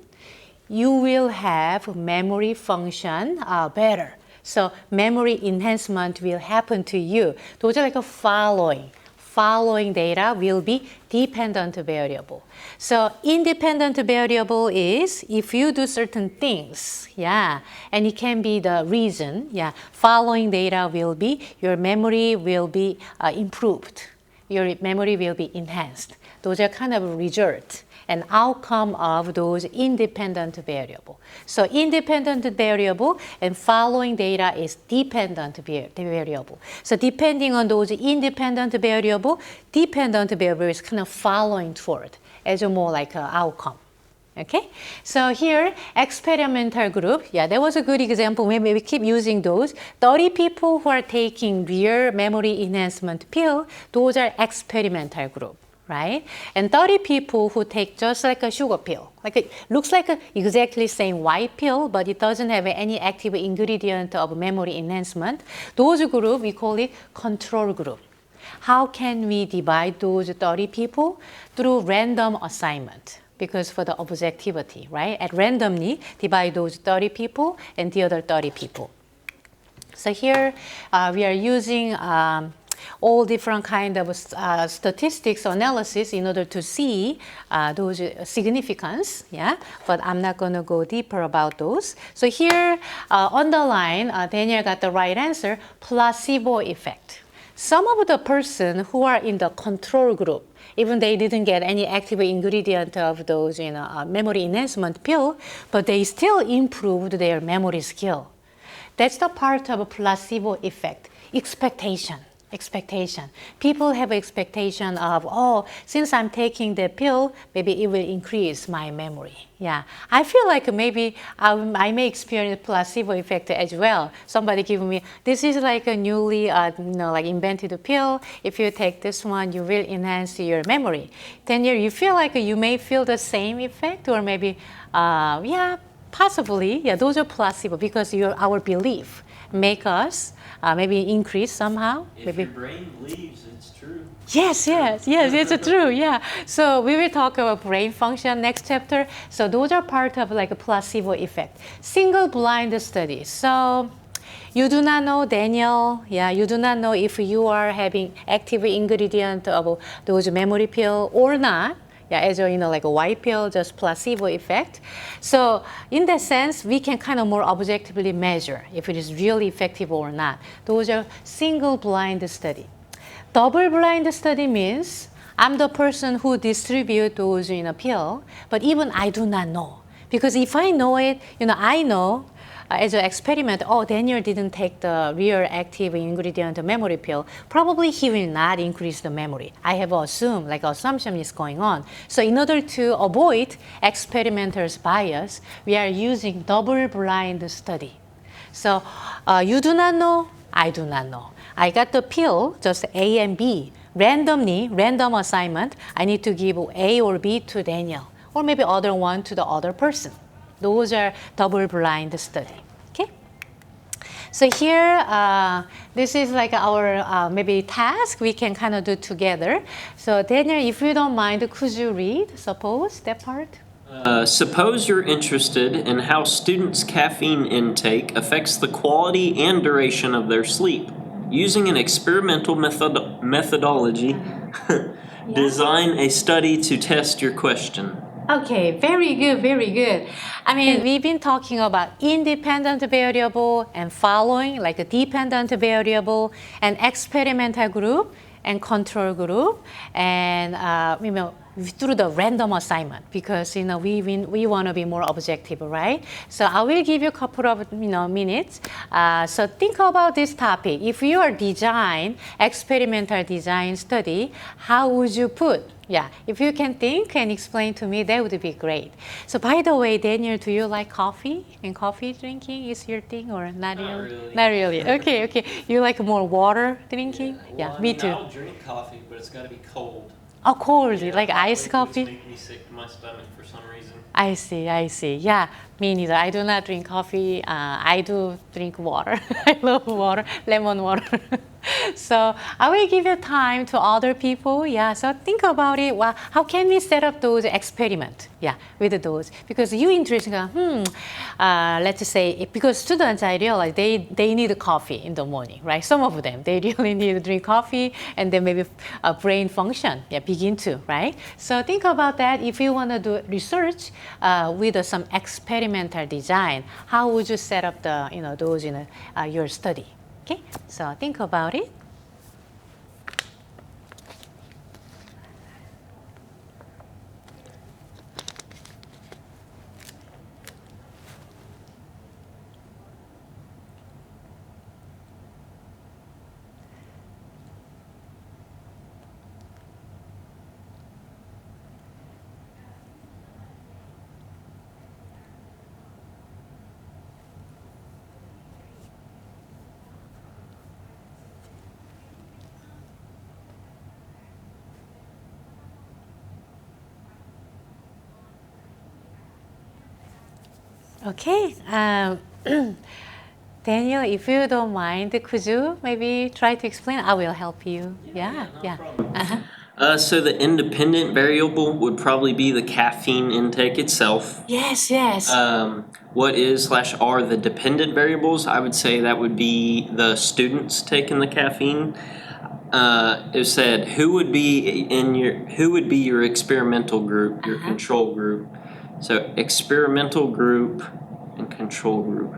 you will have memory function better. So memory enhancement will happen to you. Those are like a following data will be dependent variable. So independent variable is if you do certain things, and it can be the reason, following data will be, your memory will be improved. Your memory will be enhanced. Those are kind of result and outcome of those independent variable. So independent variable and following data is dependent variable. So depending on those independent variable is kind of following toward as a more like an outcome. Okay, so here experimental group, that was a good example. Maybe we keep using those. 30 people who are taking real memory enhancement pill, those are experimental group. Right? And 30 people who take just like a sugar pill. Like it looks like exactly same white pill, but it doesn't have any active ingredient of memory enhancement. Those group, we call it control group. How can we divide those 30 people? Through random assignment. Because for the objectivity, right? At randomly divide those 30 people and the other 30 people. So here we are using all different kind of statistics analysis in order to see those significance, but I'm not going to go deeper about those. So here on the line, Daniel got the right answer, placebo effect. Some of the person who are in the control group, even they didn't get any active ingredient of those memory enhancement pill, but they still improved their memory skill. That's the part of a placebo effect, expectation. People have expectation of, since I'm taking the pill, maybe it will increase my memory. I feel like maybe I may experience placebo effect as well. Somebody give me, this is like a newly like invented pill. If you take this one, you will enhance your memory. Then you feel like you may feel the same effect, or maybe, possibly, those are placebo because our belief make us maybe increase somehow. If your brain believes, it's true. Yes, it's true, So we will talk about brain function next chapter. So those are part of like a placebo effect. Single blind studies. So you do not know, Daniel, you do not know if you are having active ingredient of those memory pill or not. As like a white pill, just placebo effect. So in that sense, we can kind of more objectively measure if it is really effective or not. Those are single blind study. Double blind study means I'm the person who distribute those in a pill, but even I do not know. Because if I know it, I know as an experiment, Daniel didn't take the real active ingredient memory pill, probably he will not increase the memory. I have assumed, like assumption is going on. So in order to avoid experimental's bias, we are using double-blind study. So you do not know, I do not know. I got the pill, just A and B. Random assignment, I need to give A or B to Daniel. or maybe other one to the other person. Those are double-blind study. Okay. So here, this is like our maybe task we can kind of do together. So Daniel, if you don't mind, could you read, suppose, that part? Suppose you're interested in how students' caffeine intake affects the quality and duration of their sleep. Using an experimental methodology, design a study to test your question. Okay, very good, very good. I mean, we've been talking about independent variable and following, like a dependent variable, and experimental group and control group, and through the random assignment, because we want to be more objective, right? So I will give you a couple of minutes. So think about this topic. If you are experimental design study, how would you put? Yeah, if you can think and explain to me, that would be great. So by the way, Daniel, do you like coffee? And coffee drinking is your thing or not really? Not really. Okay, okay. You like more water drinking? Yeah, me too. I'll drink coffee, but it's got to be cold. Oh, cold, like hot iced liquids coffee? make me sick to my stomach for some reason. I see, I see. Yeah, me neither. I do not drink coffee. I do drink water. I love water, lemon water. So I will give you time to other people. Yeah, so think about it. Well, how can we set up those experiments? Yeah, with those. Because you interested, let's say, because students, I realize they need coffee in the morning, right? Some of them, they really need to drink coffee and then maybe brain function, begin to, right? So think about that. If you want to do research with some experimental design, how would you set up those in your study? Okay, so think about it. Okay, Daniel, if you don't mind, could you maybe try to explain? I will help you. Yeah. So the independent variable would probably be the caffeine intake itself. Yes. What is/are the dependent variables? I would say that would be the students taking the caffeine. It said who would be your experimental group, your control group. So experimental group and control group.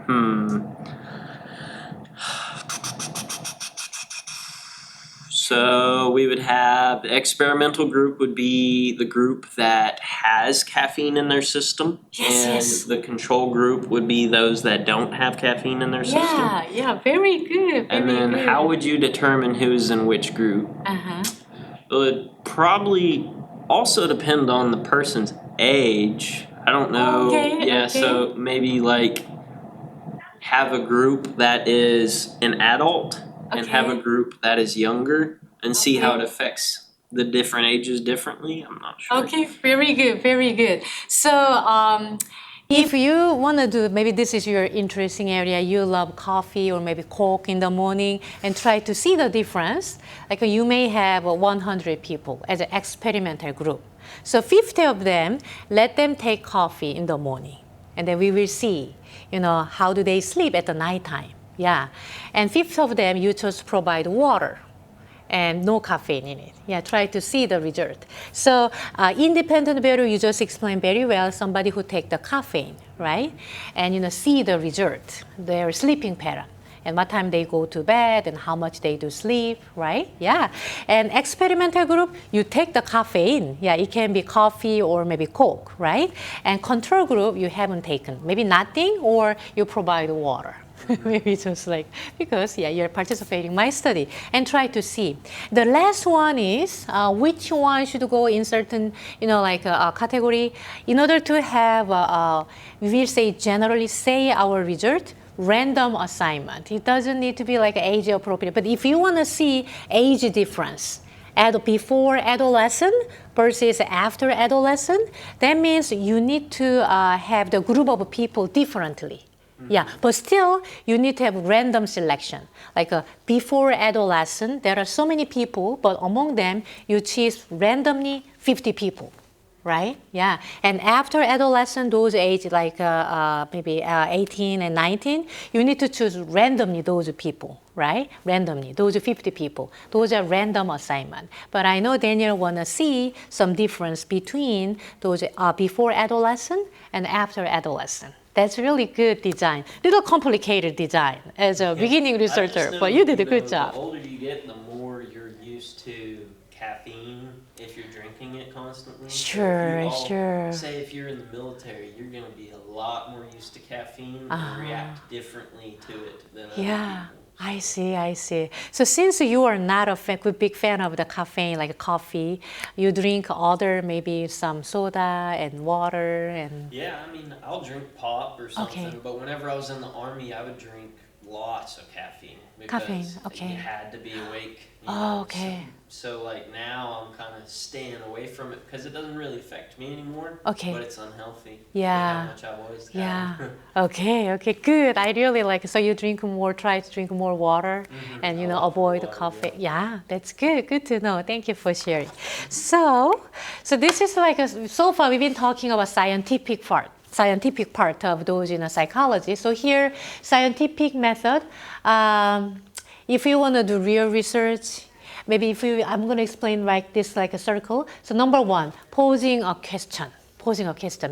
So we would have the experimental group would be the group that has caffeine in their system. Yes. The control group would be those that don't have caffeine in their system. Yeah, very good. And then how would you determine who's in which group? It would probably also depend on the person's age. I don't know. Okay. So maybe like have a group that is an adult and have a group that is younger and see how it affects the different ages differently. I'm not sure. Okay, very good. So if you want to do, maybe this is your interesting area, you love coffee or maybe Coke in the morning and try to see the difference, like you may have 100 people as an experimental group. So 50 of them, let them take coffee in the morning. And then we will see, how do they sleep at the nighttime. Yeah. And 50 of them, you just provide water and no caffeine in it. Yeah, try to see the result. So independent variable, you just explained very well, somebody who take the caffeine, right? And see the result, their sleeping pattern. And what time they go to bed and how much they do sleep, right? Yeah. And experimental group, you take the caffeine. Yeah, it can be coffee or maybe Coke, right? And control group, you haven't taken. Maybe nothing or you provide water. Maybe just because you're participating in my study and try to see. The last one is which one should go in certain, category. In order to have, we will generally say our result, random assignment. It doesn't need to be age appropriate, but if you want to see age difference before adolescent versus after adolescent, that means you need to have the group of people differently. Yeah, but still you need to have random selection. Like before adolescent, there are so many people, but among them you choose randomly 50 people, right? Yeah, and after adolescent, those age like maybe 18 and 19, you need to choose randomly those people, right? Randomly, those 50 people. Those are random assignment. But I know Daniel wanna see some difference between those before adolescent and after adolescent. That's really good design. Little complicated design as a beginning researcher, but you did a good job. The older you get, the more you're used to caffeine if you're drinking it constantly. Sure, So sure. Say if you're in the military, you're going to be a lot more used to caffeine and react differently to it than other Yeah, people. I see, I see. So since you are not a big fan of the caffeine, like coffee, you drink other, maybe some soda and water and... Yeah, I mean, I'll drink pop or something, Okay. but whenever I was in the Army, I would drink lots of caffeine. Caffeine, Because okay. you had to be awake. You Oh, know, okay. So like now I'm kind of staying away from it because it doesn't really affect me anymore. Okay. But it's unhealthy. Yeah. How much I've always had. Yeah. Okay, good. I really like it. So you drink more, try to drink more water and, you know, I like avoid water, coffee. Yeah, that's good. Good to know. Thank you for sharing. So this is like, so far we've been talking about scientific part of those, you know, psychology. So here, scientific method, if you want to do real research, maybe I'm going to explain like this, like a circle. So number one, posing a question.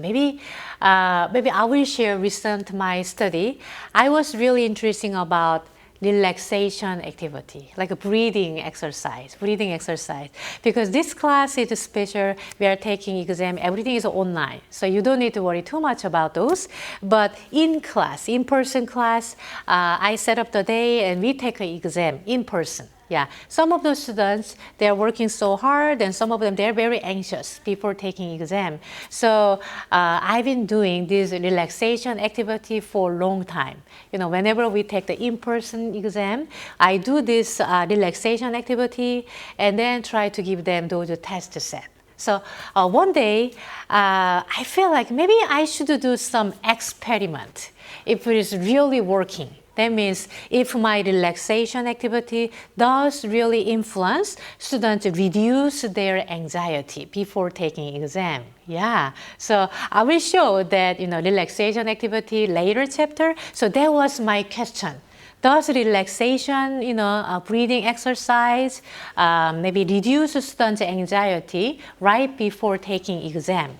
Maybe I will share recent my study. I was really interested about relaxation activity, like a breathing exercise, because this class is special. We are taking exam, everything is online, so you don't need to worry too much about those. But in person class, I set up the day and we take an exam in person. Yeah, some of those students, they're working so hard, and some of them, they're very anxious before taking exam. So I've been doing this relaxation activity for a long time. You know, whenever we take the in-person exam, I do this relaxation activity and then try to give them those test set. So one day, I feel like maybe I should do some experiment if it is really working. That means if my relaxation activity does really influence students reduce their anxiety before taking exam. Yeah, so I will show that, you know, relaxation activity later chapter. So that was my question. Does relaxation, you know, breathing exercise maybe reduce students' anxiety right before taking exam?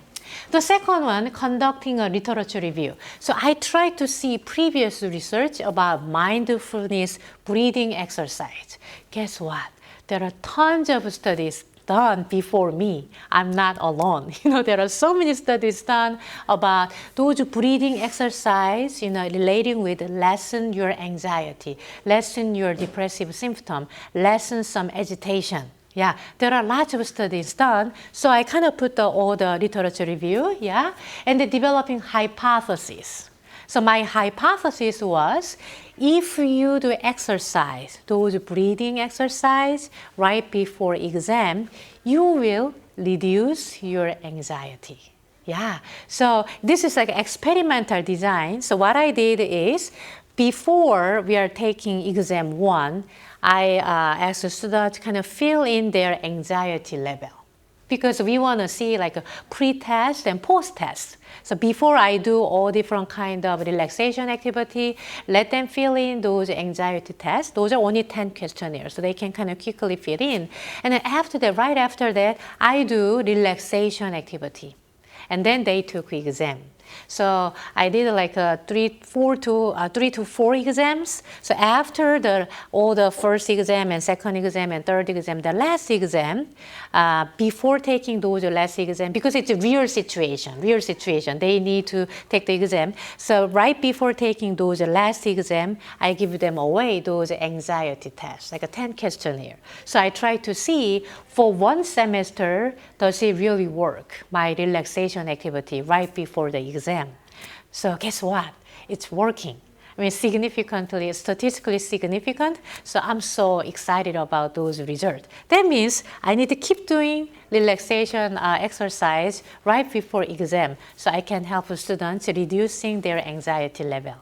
The second one, conducting a literature review. So I tried to see previous research about mindfulness breathing exercise. Guess what? There are tons of studies done before me. I'm not alone. You know, there are so many studies done about those breathing exercise, you know, relating with lessen your anxiety, lessen your depressive symptom, lessen some agitation. Yeah, there are lots of studies done. So I kind of put all the literature review, yeah, and the developing hypothesis. So my hypothesis was, if you do exercise, those breathing exercise right before exam, you will reduce your anxiety. Yeah, so this is like experimental design. So what I did is, before we are taking exam one, I asked the students to kind of fill in their anxiety level, because we want to see like a pre-test and post-test. So before I do all different kind of relaxation activity, let them fill in those anxiety tests. Those are only 10 questionnaires, so they can kind of quickly fill in. And then after that, right after that, I do relaxation activity. And then they took exam. So I did like 3 to 4 exams. So after all the first exam and second exam and third exam, the last exam, before taking those last exam, because it's a real situation, they need to take the exam. So right before taking those last exam, I give them away those anxiety tests, like a 10 questionnaire. So I try to see for one semester, does it really work, my relaxation activity right before the exam. So guess what? It's working. I mean, significantly, statistically significant. So I'm so excited about those results. That means I need to keep doing relaxation exercise right before exam so I can help students reducing their anxiety level.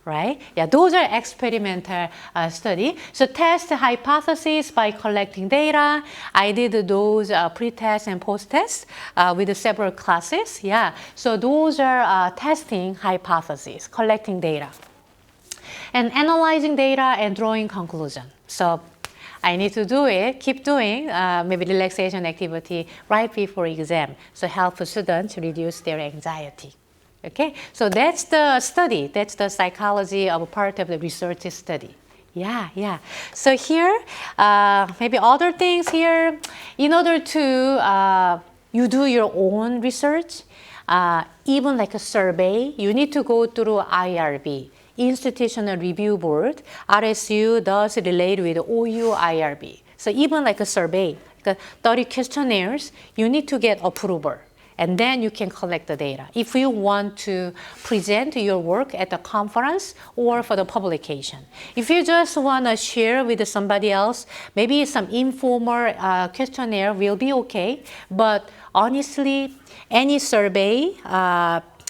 Right? Yeah, those are experimental study. So test hypothesis by collecting data. I did those pre-test and post-test with several classes. Yeah, so those are testing hypotheses, collecting data, and analyzing data and drawing conclusion. So I need to do it, keep doing maybe relaxation activity right before exam. So help students reduce their anxiety. Okay, so that's the study. That's the psychology of part of the research study. Yeah. So here, maybe other things here. In order to you do your own research, even like a survey, you need to go through IRB, Institutional Review Board. RSU does relate with OU IRB. So even like a survey, like 30 questionnaires, you need to get approval. And then you can collect the data if you want to present your work at a conference or for the publication. If you just want to share with somebody else, maybe some informal questionnaire will be okay. But honestly, any survey,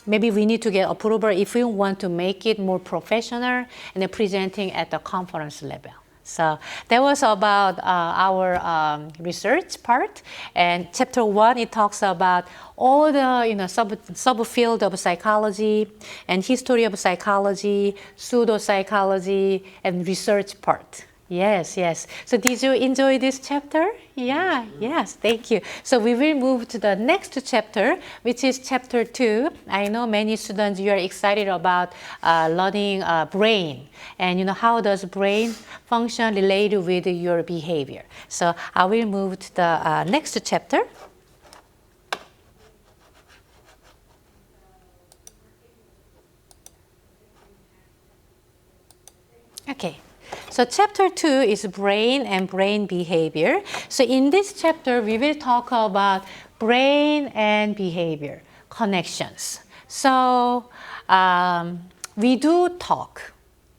maybe we need to get approval if we want to make it more professional and then presenting at the conference level. So that was about our research part. And chapter 1, it talks about all the subfield of psychology and history of psychology, pseudopsychology, and research part. Yes. So did you enjoy this chapter? Yeah, yes, thank you. So we will move to the next chapter, which is chapter 2. I know many students, you are excited about learning brain. And how does brain function related with your behavior. So I will move to the next chapter. Okay. So chapter 2 is brain and brain behavior. So in this chapter, we will talk about brain and behavior connections. So we do talk.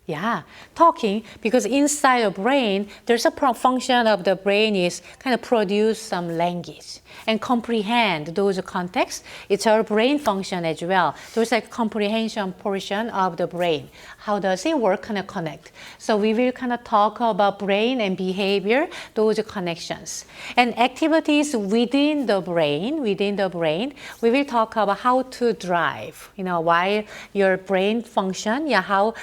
Yeah, talking, because inside the brain, there's a function of the brain is kind of produce some language and comprehend those contexts. It's our brain function as well. There's like comprehension portion of the brain. How does it work, kind of connect? So we will kind of talk about brain and behavior, those connections. And activities within the brain, we will talk about how to drive, while your brain function, how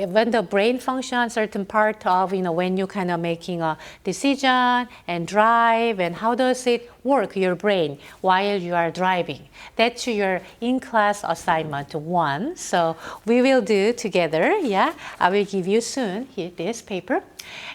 when the brain function, certain part of, when you kind of making a decision and drive, and how does it work, your brain, while you are driving. That's your in-class assignment 1. So we will do together. Yeah, I will give you soon here this paper.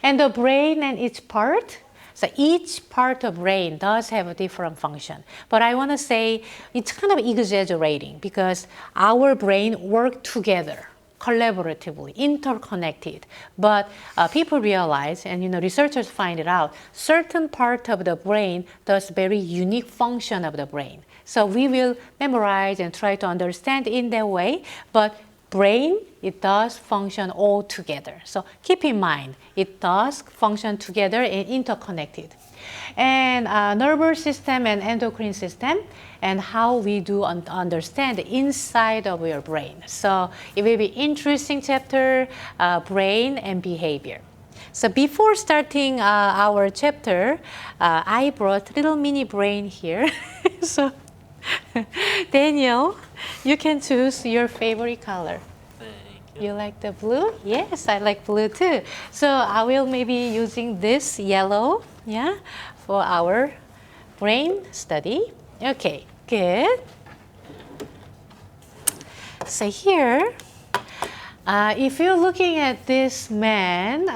And the brain and its part. So each part of brain does have a different function. But I want to say it's kind of exaggerating because our brain work together, collaboratively, interconnected. But people realize, and researchers find it out, certain part of the brain does very unique function of the brain. So we will memorize and try to understand in that way. But brain, it does function all together. So keep in mind, it does function together and interconnected. And nervous system and endocrine system, and how we do understand the inside of your brain. So it will be interesting chapter, brain and behavior. So before starting our chapter, I brought little mini brain here. So Daniel, you can choose your favorite color. You like the blue? Yes, I like blue too. So I will maybe using this yellow, for our brain study. Okay, good. So here, if you're looking at this man,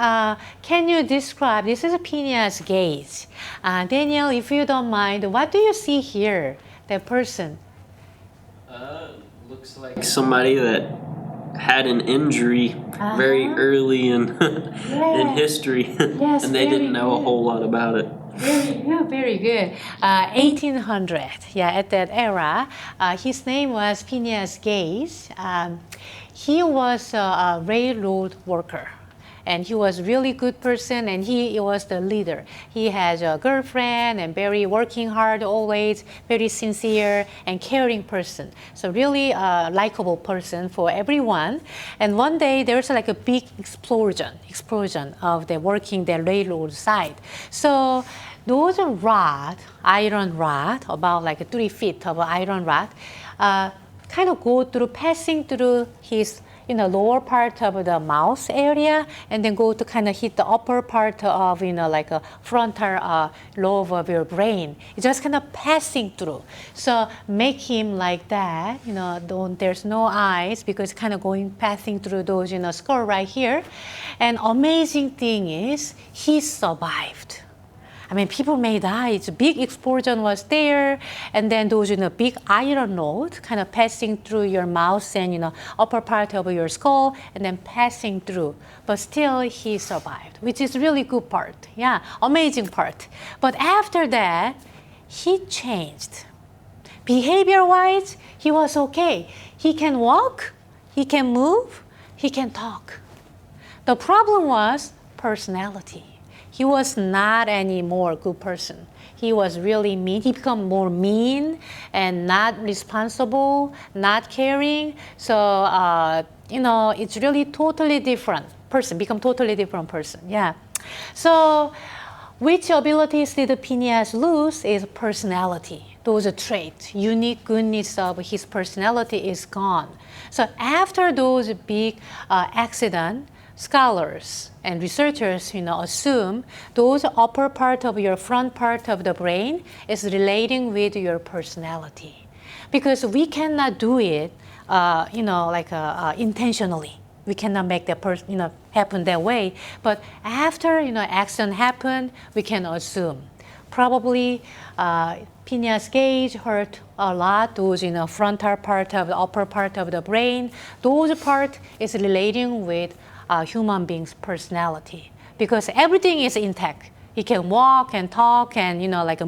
can you describe, this is a Phineas Gage. Daniel, if you don't mind, what do you see here, that person? Looks like somebody that had an injury very early in history, Yes, and they very didn't know a good. whole lot about it. Very good. 1800, at that era, His name was Phineas Gage. He was a railroad worker. And he was really good person, and he was the leader. He has a girlfriend and very working hard always, very sincere and caring person. So really a likable person for everyone. And one day there was like a big explosion of the working the railroad side. So those iron rod, about like 3 feet of iron rod, kind of passing through his lower part of the mouth area, and then go to kind of hit the upper part of, like a frontal lobe of your brain. It's just kind of passing through. So make him like that, there's no eyes because kind of passing through those, skull right here. And amazing thing is he survived. I mean, people may die. It's a big explosion was there, and then those big iron rod kind of passing through your mouth and upper part of your skull, and then passing through. But still, he survived, which is really good part. Yeah, amazing part. But after that, he changed. Behavior-wise, he was okay. He can walk, he can move, he can talk. The problem was personality. He was not anymore a good person. He was really mean. He became more mean and not responsible, not caring. So, it's really totally different person, become totally different person. Yeah. So, which abilities did Phineas lose is personality. Those are traits, unique goodness of his personality is gone. So after those big accident, scholars and researchers, assume those upper part of your front part of the brain is relating with your personality, because we cannot do it, intentionally. We cannot make that person, happen that way. But after, accident happened, we can assume probably Phineas Gage hurt a lot. Those, frontal part of the upper part of the brain. Those part is relating with human being's personality, because everything is intact. He can walk and talk and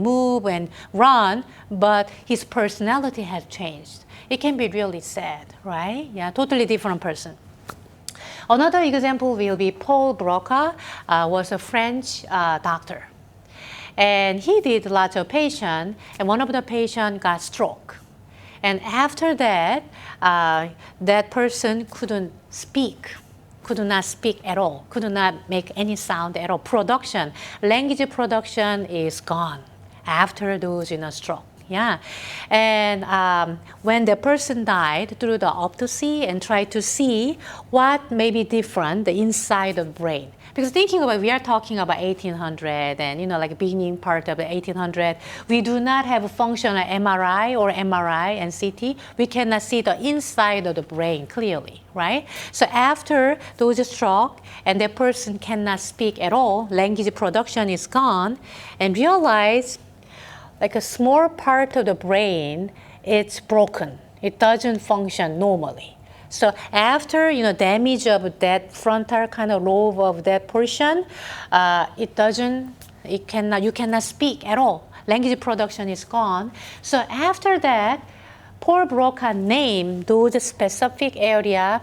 move and run, but his personality has changed. It can be really sad, right? Yeah, totally different person. Another example will be Paul Broca, was a French doctor, and he did lots of patients, and one of the patients got stroke. And after that, that person couldn't speak. Could not speak at all, could not make any sound at all. Language production is gone after those stroke. Yeah, and when the person died, through the autopsy and tried to see what may be different the inside of the brain. Because thinking about, we are talking about 1800 and beginning part of the 1800, we do not have a functional MRI and CT. We cannot see the inside of the brain clearly, right? So after those stroke and the person cannot speak at all, language production is gone, and realize like a small part of the brain, it's broken. It doesn't function normally. So after damage of that frontal kind of lobe of that portion, you cannot speak at all. Language production is gone. So after that, Paul Broca named those specific area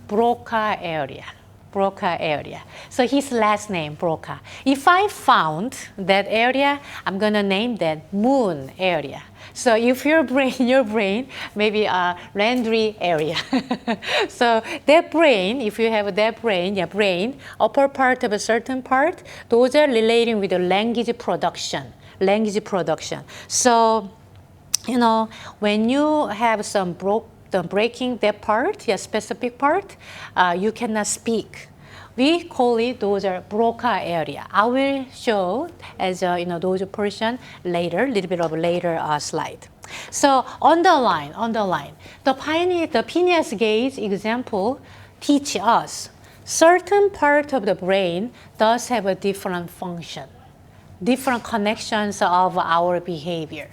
Broca area. Broca area. So his last name, Broca. If I found that area, I'm gonna name that moon area. So if your brain, maybe a Landry area. So that brain, if you have that brain, upper part of a certain part, those are relating with the language production. So, when you have some breaking that part, specific part, you cannot speak. We call it, those are Broca area. I will show as those portion later, little bit of later slide. So underline. The Phineas Gage example teach us certain part of the brain does have a different function, different connections of our behavior.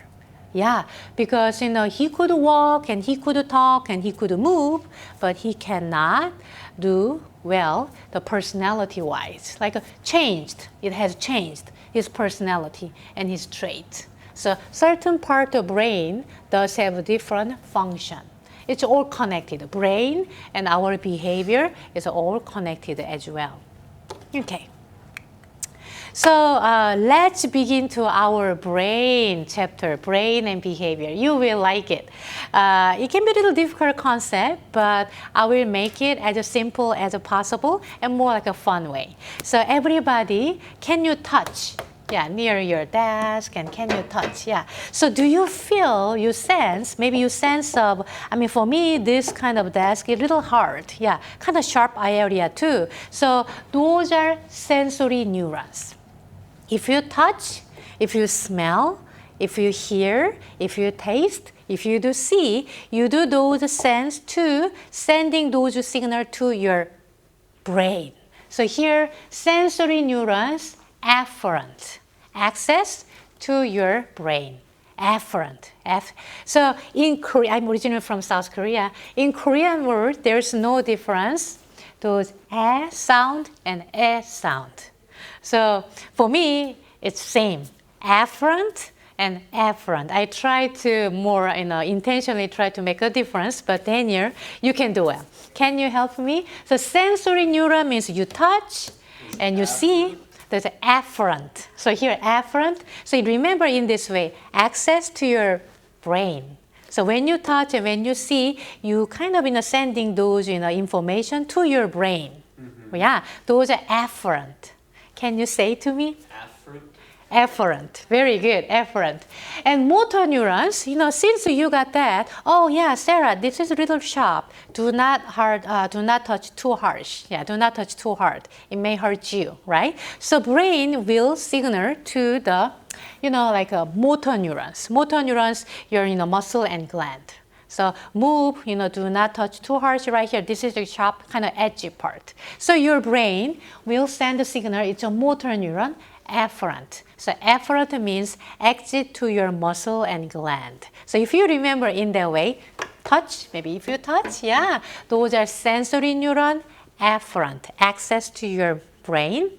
Yeah, because he could walk and he could talk and he could move, but he cannot do well the personality-wise. It has changed his personality and his traits. So certain part of brain does have a different function. It's all connected. Brain and our behavior is all connected as well. Okay. So let's begin to our brain chapter, brain and behavior. You will like it. It can be a little difficult concept, but I will make it as simple as possible and more like a fun way. So everybody, can you touch? Yeah, near your desk, and can you touch? Yeah. So do you feel, you sense, maybe you sense of, I mean, for me, this kind of desk is a little hard. Yeah, kind of sharp area too. So those are sensory neurons. If you touch, if you smell, if you hear, if you taste, if you do see, you do those sense to sending those signals to your brain. So here, sensory neurons, afferent, access to your brain. Afferent. So in Korea, I'm originally from South Korea. In Korean word, there's no difference. Those a sound and e sound. So for me, it's same. Afferent and afferent. I try to more, intentionally try to make a difference, but Daniel, you can do it. Can you help me? So sensory neuron means you touch and you see. There's afferent. So here, afferent. So remember in this way, access to your brain. So when you touch and when you see, you kind of sending those information to your brain. Mm-hmm. Yeah, those are afferent. Can you say to me? Afferent. Very good, afferent. And motor neurons, since you got that, oh yeah, Sarah, this is a little sharp. Do not touch too harsh. Yeah, do not touch too hard. It may hurt you, right? So brain will signal to the, motor neurons. Motor neurons, your muscle and gland. So move, do not touch too harsh right here. This is the sharp, kind of edgy part. So your brain will send a signal. It's a motor neuron, afferent. So afferent means exit to your muscle and gland. So if you remember in that way, touch, maybe if you touch, yeah, those are sensory neuron, afferent, access to your brain.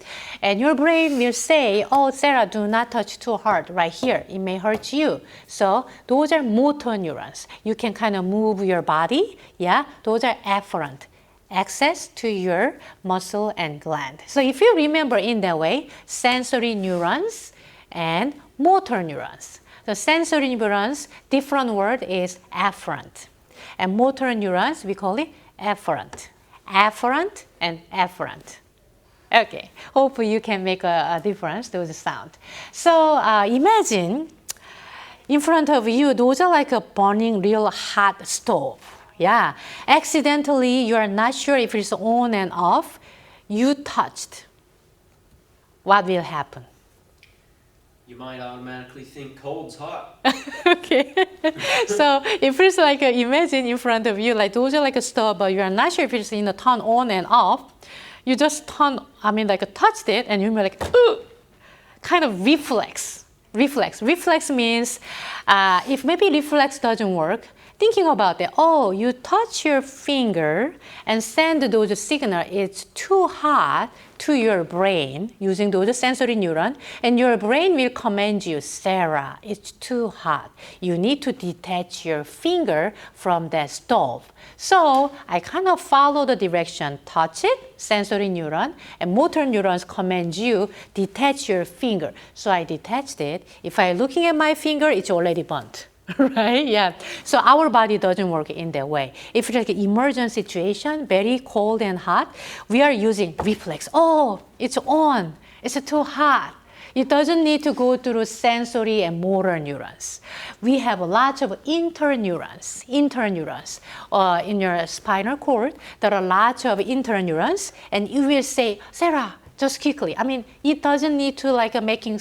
And your brain will say, oh, Sarah, do not touch too hard right here. It may hurt you. So those are motor neurons. You can kind of move your body. Yeah, those are afferent. Access to your muscle and gland. So if you remember in that way, sensory neurons and motor neurons. The sensory neurons, different word is afferent. And motor neurons, we call it afferent. Afferent and afferent. Okay, hopefully you can make a difference, those sound. So imagine in front of you, those are like a burning real hot stove. Yeah, accidentally, you are not sure if it's on and off. You touched. What will happen? You might automatically think cold's hot. Okay. So if it's like, imagine in front of you, like those are like a stove, but you are not sure if it's turn on and off. You just touched it, and you're like, ooh, kind of reflex. Reflex means if maybe reflex doesn't work, thinking about that, oh, you touch your finger and send those signals, it's too hot to your brain using those sensory neurons, and your brain will command you, Sarah, it's too hot. You need to detach your finger from that stove. So I kind of follow the direction, touch it, sensory neuron, and motor neurons command you, detach your finger. So I detached it. If I'm looking at my finger, it's already burnt. Right? Yeah. So our body doesn't work in that way. If it's like an emergency situation, very cold and hot, we are using reflex. Oh, it's on. It's too hot. It doesn't need to go through sensory and motor neurons. We have lots of interneurons. In your spinal cord, there are lots of interneurons, and you will say, Sarah, just quickly. It doesn't need to making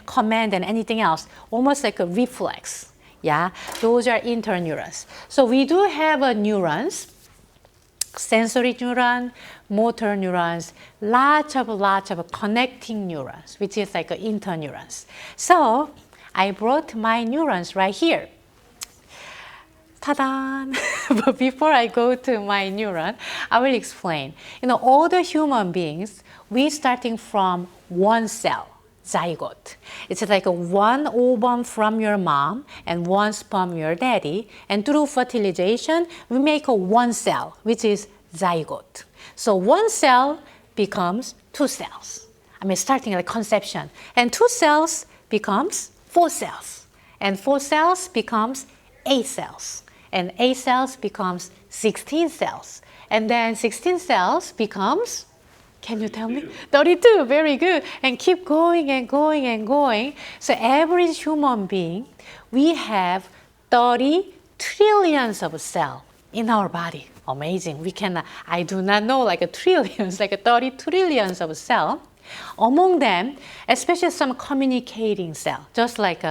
command and anything else. Almost like a reflex. Yeah, those are interneurons. So we do have neurons, sensory neuron, motor neurons, lots of connecting neurons, which is like interneurons. So I brought my neurons right here. Ta-da! But before I go to my neuron, I will explain. All the human beings, we starting from one cell. zygote. It's like one ovum from your mom and one sperm from your daddy, and through fertilization, we make one cell, which is zygote. So one cell becomes two cells. Starting like conception. And two cells becomes four cells. And four cells becomes 8 cells. And 8 cells becomes 16 cells. And then 16 cells becomes, can you tell me? 32, very good. And keep going and going and going. So every human being, we have 30 trillions of cells in our body. Amazing. We can, I do not know, like a trillions, like a 30 trillions of cells. Among them, especially some communicating cell, just like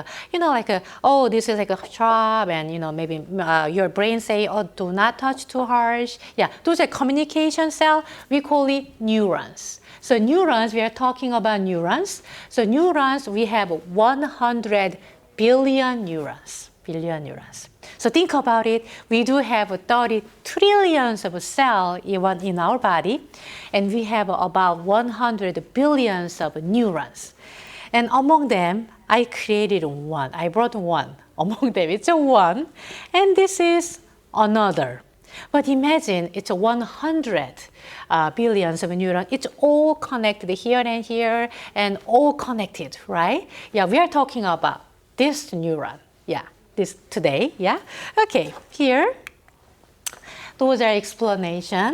oh, this is like a sharp, and maybe your brain say, oh, do not touch too harsh. Yeah, those are communication cell. We call it neurons. So neurons, we are talking about neurons. So neurons, we have 100 billion neurons. So think about it. We do have 30 trillions of cells even in our body, and we have about 100 billions of neurons. And among them, I created one. I brought one. Among them, it's a one, and this is another. But imagine it's 100 billions of neurons. It's all connected here and here, and all connected, right? Yeah, we are talking about this neuron. Yeah. This today, yeah? Okay, here, those are explanation,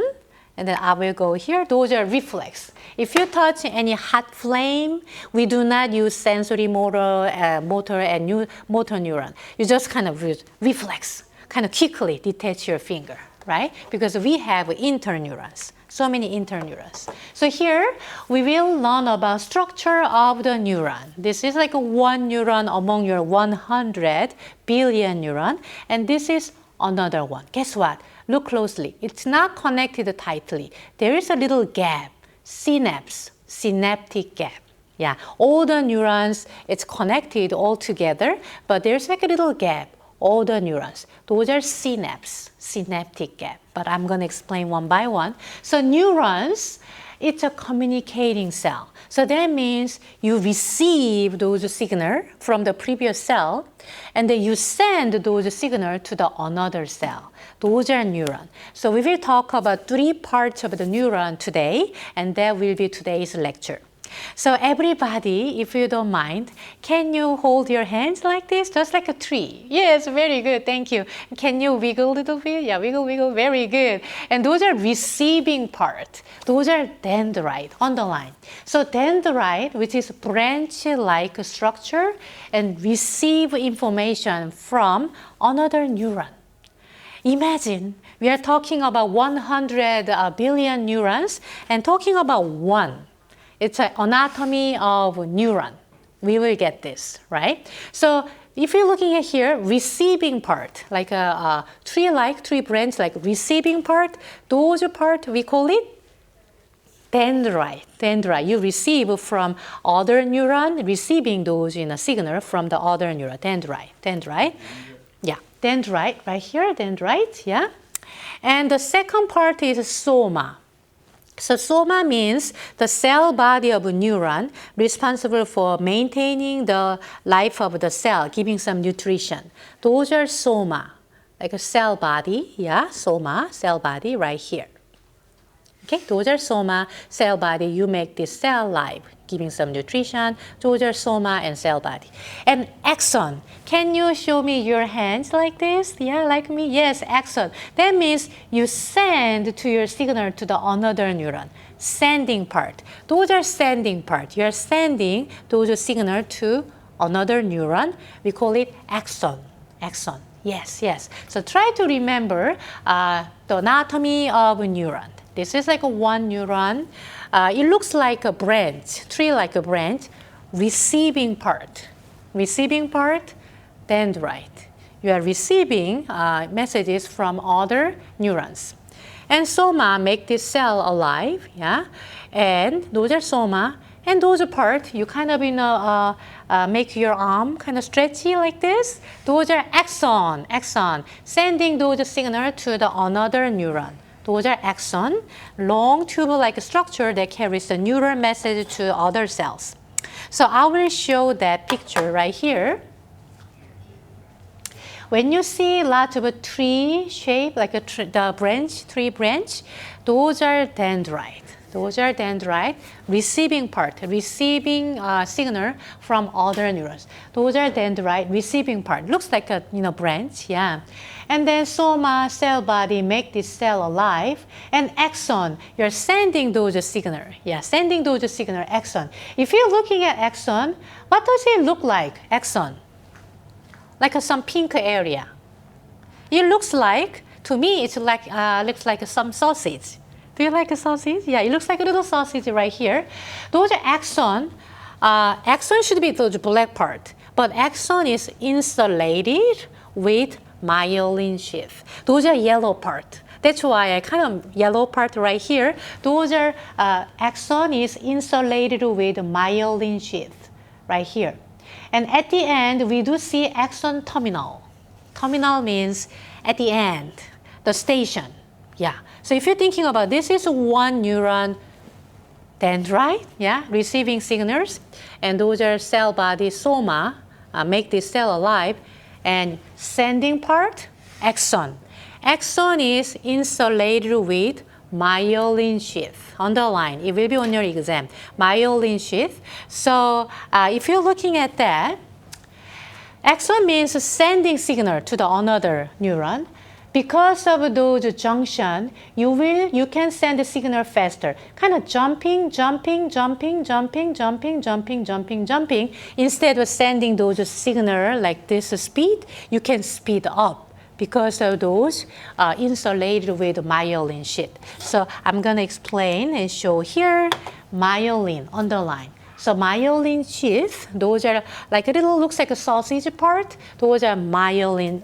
and then I will go here. Those are reflex. If you touch any hot flame, we do not use sensory motor and motor neuron. You just kind of use reflex, kind of quickly detach your finger, right? Because we have interneurons. So many interneurons. So here we will learn about structure of the neuron. This is like one neuron among your 100 billion neuron, and this is another one. Guess what? Look closely. It's not connected tightly. There is a little gap, synapse, synaptic gap. Yeah, all the neurons, it's connected all together, but there's like a little gap. All the neurons. Those are synapse, synaptic gap. But I'm going to explain one by one. So neurons, it's a communicating cell. So that means you receive those signals from the previous cell, and then you send those signals to the another cell. Those are neurons. So we will talk about 3 parts of the neuron today, and that will be today's lecture. So everybody, if you don't mind, can you hold your hands like this, just like a tree? Yes, very good, thank you. Can you wiggle a little bit? Yeah, wiggle, wiggle, very good. And those are receiving part. Those are dendrite, underline. So dendrite, which is branch-like structure, and receive information from another neuron. Imagine we are talking about 100 billion neurons and talking about one. It's an anatomy of neuron. We will get this, right? So if you're looking at here, receiving part, like a tree branch, like receiving part, those part, we call it dendrite. Dendrite, you receive from other neuron, receiving those in a signal from the other neuron, dendrite. Yeah, dendrite, right here, dendrite, yeah. And the second part is soma. So soma means the cell body of a neuron responsible for maintaining the life of the cell, giving some nutrition. Those are soma, like a cell body, yeah, soma, cell body right here. Okay, those are soma, cell body, you make this cell live, giving some nutrition. Those are soma and cell body. And axon, can you show me your hands like this? Yeah, like me? Yes, axon. That means you send to your signal to the another neuron. Sending part. Those are sending part. You are sending those signal to another neuron. We call it axon. Axon. Yes, yes. So try to remember the anatomy of a neuron. This is like a one neuron. It looks like a branch, tree like a branch. Receiving part, dendrite. You are receiving messages from other neurons. And soma make this cell alive, yeah. And those are soma. And those are part, you kind of make your arm kind of stretchy like this. Those are axon, sending those signal to the another neuron. Those are axon, long tube-like structure that carries the neural message to other cells. So I will show that picture right here. When you see lots of a tree shape, like the tree branch, those are dendrite. Those are dendrite, receiving part, receiving signal from other neurons. Those are dendrite, receiving part. Looks like a branch, yeah. And then soma, cell body, make this cell alive. And axon, you're sending those signal. Yeah, sending those signal, axon. If you're looking at axon, what does it look like, axon? Like some pink area. It looks like, to me, it's like looks like some sausage. Do you like a sausage? Yeah, it looks like a little sausage right here. Those are axon. Axon should be the black part, but axon is insulated with myelin sheath. Those are yellow part. That's why I kind of yellow part right here. Those are axon is insulated with myelin sheath right here. And at the end, we do see axon terminal. Terminal means at the end, the station. Yeah. So if you're thinking about this is one neuron dendrite, yeah, receiving signals, and those are cell body soma, make this cell alive, and sending part, axon. Axon is insulated with myelin sheath. Underline, it will be on your exam. Myelin sheath. So if you're looking at that, axon means sending signal to the another neuron. Because of those junction, you can send the signal faster. Kind of jumping, instead of sending those signal like this speed, you can speed up because of those insulated with myelin sheath. So I'm going to explain and show here myelin, underline. So myelin sheath, those are like a little, looks like a sausage part. Those are myelin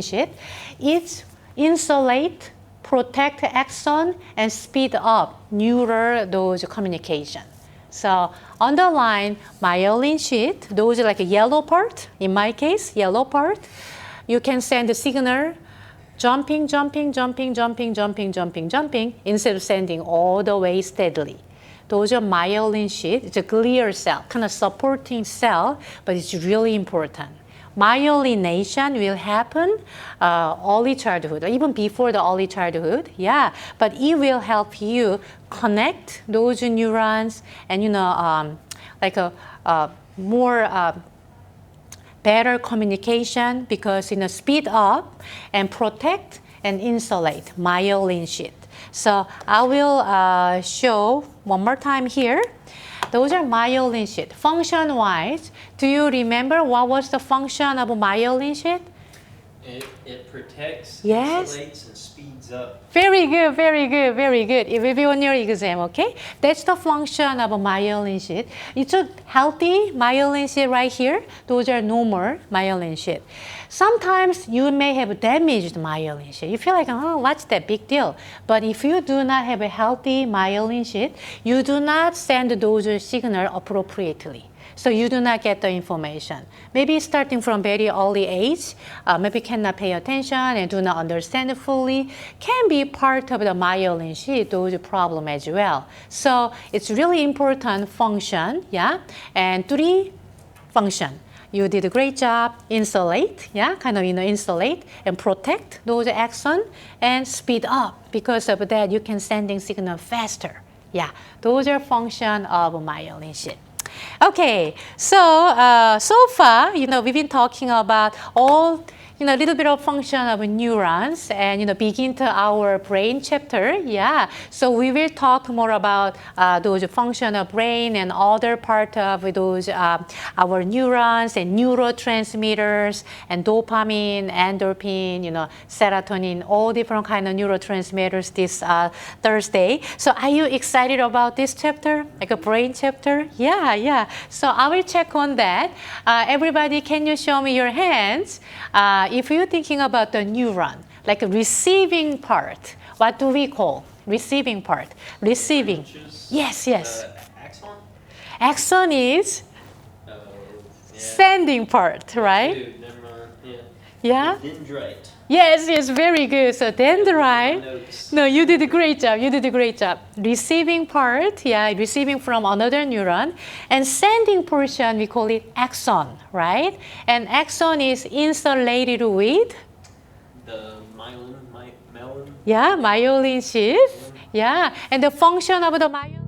sheath. It insulate, protect axon, and speed up neural those communication. So underline myelin sheath. Those are like a yellow part. In my case, yellow part. You can send the signal jumping, instead of sending all the way steadily. Those are myelin sheath. It's a glial cell, kind of supporting cell, but it's really important. Myelination will happen early childhood, or even before the early childhood, yeah. But it will help you connect those neurons and like a more better communication because speed up and protect and insulate myelin sheath. So I will show one more time here. Those are myelin sheath. Function-wise, do you remember what was the function of a myelin sheath? It protects, Yes. insulates, and speeds up. Very good, very good, very good. It will be on your exam, okay? That's the function of a myelin sheath. It's a healthy myelin sheath right here. Those are normal myelin sheath. Sometimes you may have damaged myelin sheath. You feel like, oh, what's that big deal? But if you do not have a healthy myelin sheath, you do not send those signals appropriately. So you do not get the information. Maybe starting from very early age, maybe cannot pay attention and do not understand fully, can be part of the myelin sheath, those problem as well. So it's really important function, yeah? And 3 function. You did a great job, insulate, yeah? Kind of, insulate and protect those axon and speed up. Because of that, you can sending signal faster. Yeah, those are function of myelin sheath. Okay, so so far, we've been talking about all, a little bit of function of neurons and, begin to our brain chapter. Yeah, so we will talk more about those function of brain and other part of those our neurons and neurotransmitters and dopamine, endorphin, serotonin, all different kind of neurotransmitters this Thursday. So are you excited about this chapter, like a brain chapter? Yeah. So I will check on that. Everybody, can you show me your hands? If you're thinking about the neuron, like a receiving part, what do we call receiving part? Receiving. Branches, Yes. Axon? Axon is Yeah. sending part, right? Dude, never mind. Yeah. Yeah? Dendrite. Yes, yes, very good. So dendrite. Notes. No, you did a great job. You did a great job. Receiving part, yeah, receiving from another neuron. And sending portion, we call it axon, right? And axon is insulated with, The myelin, yeah, myelin sheath. Yeah, and the function of the myelin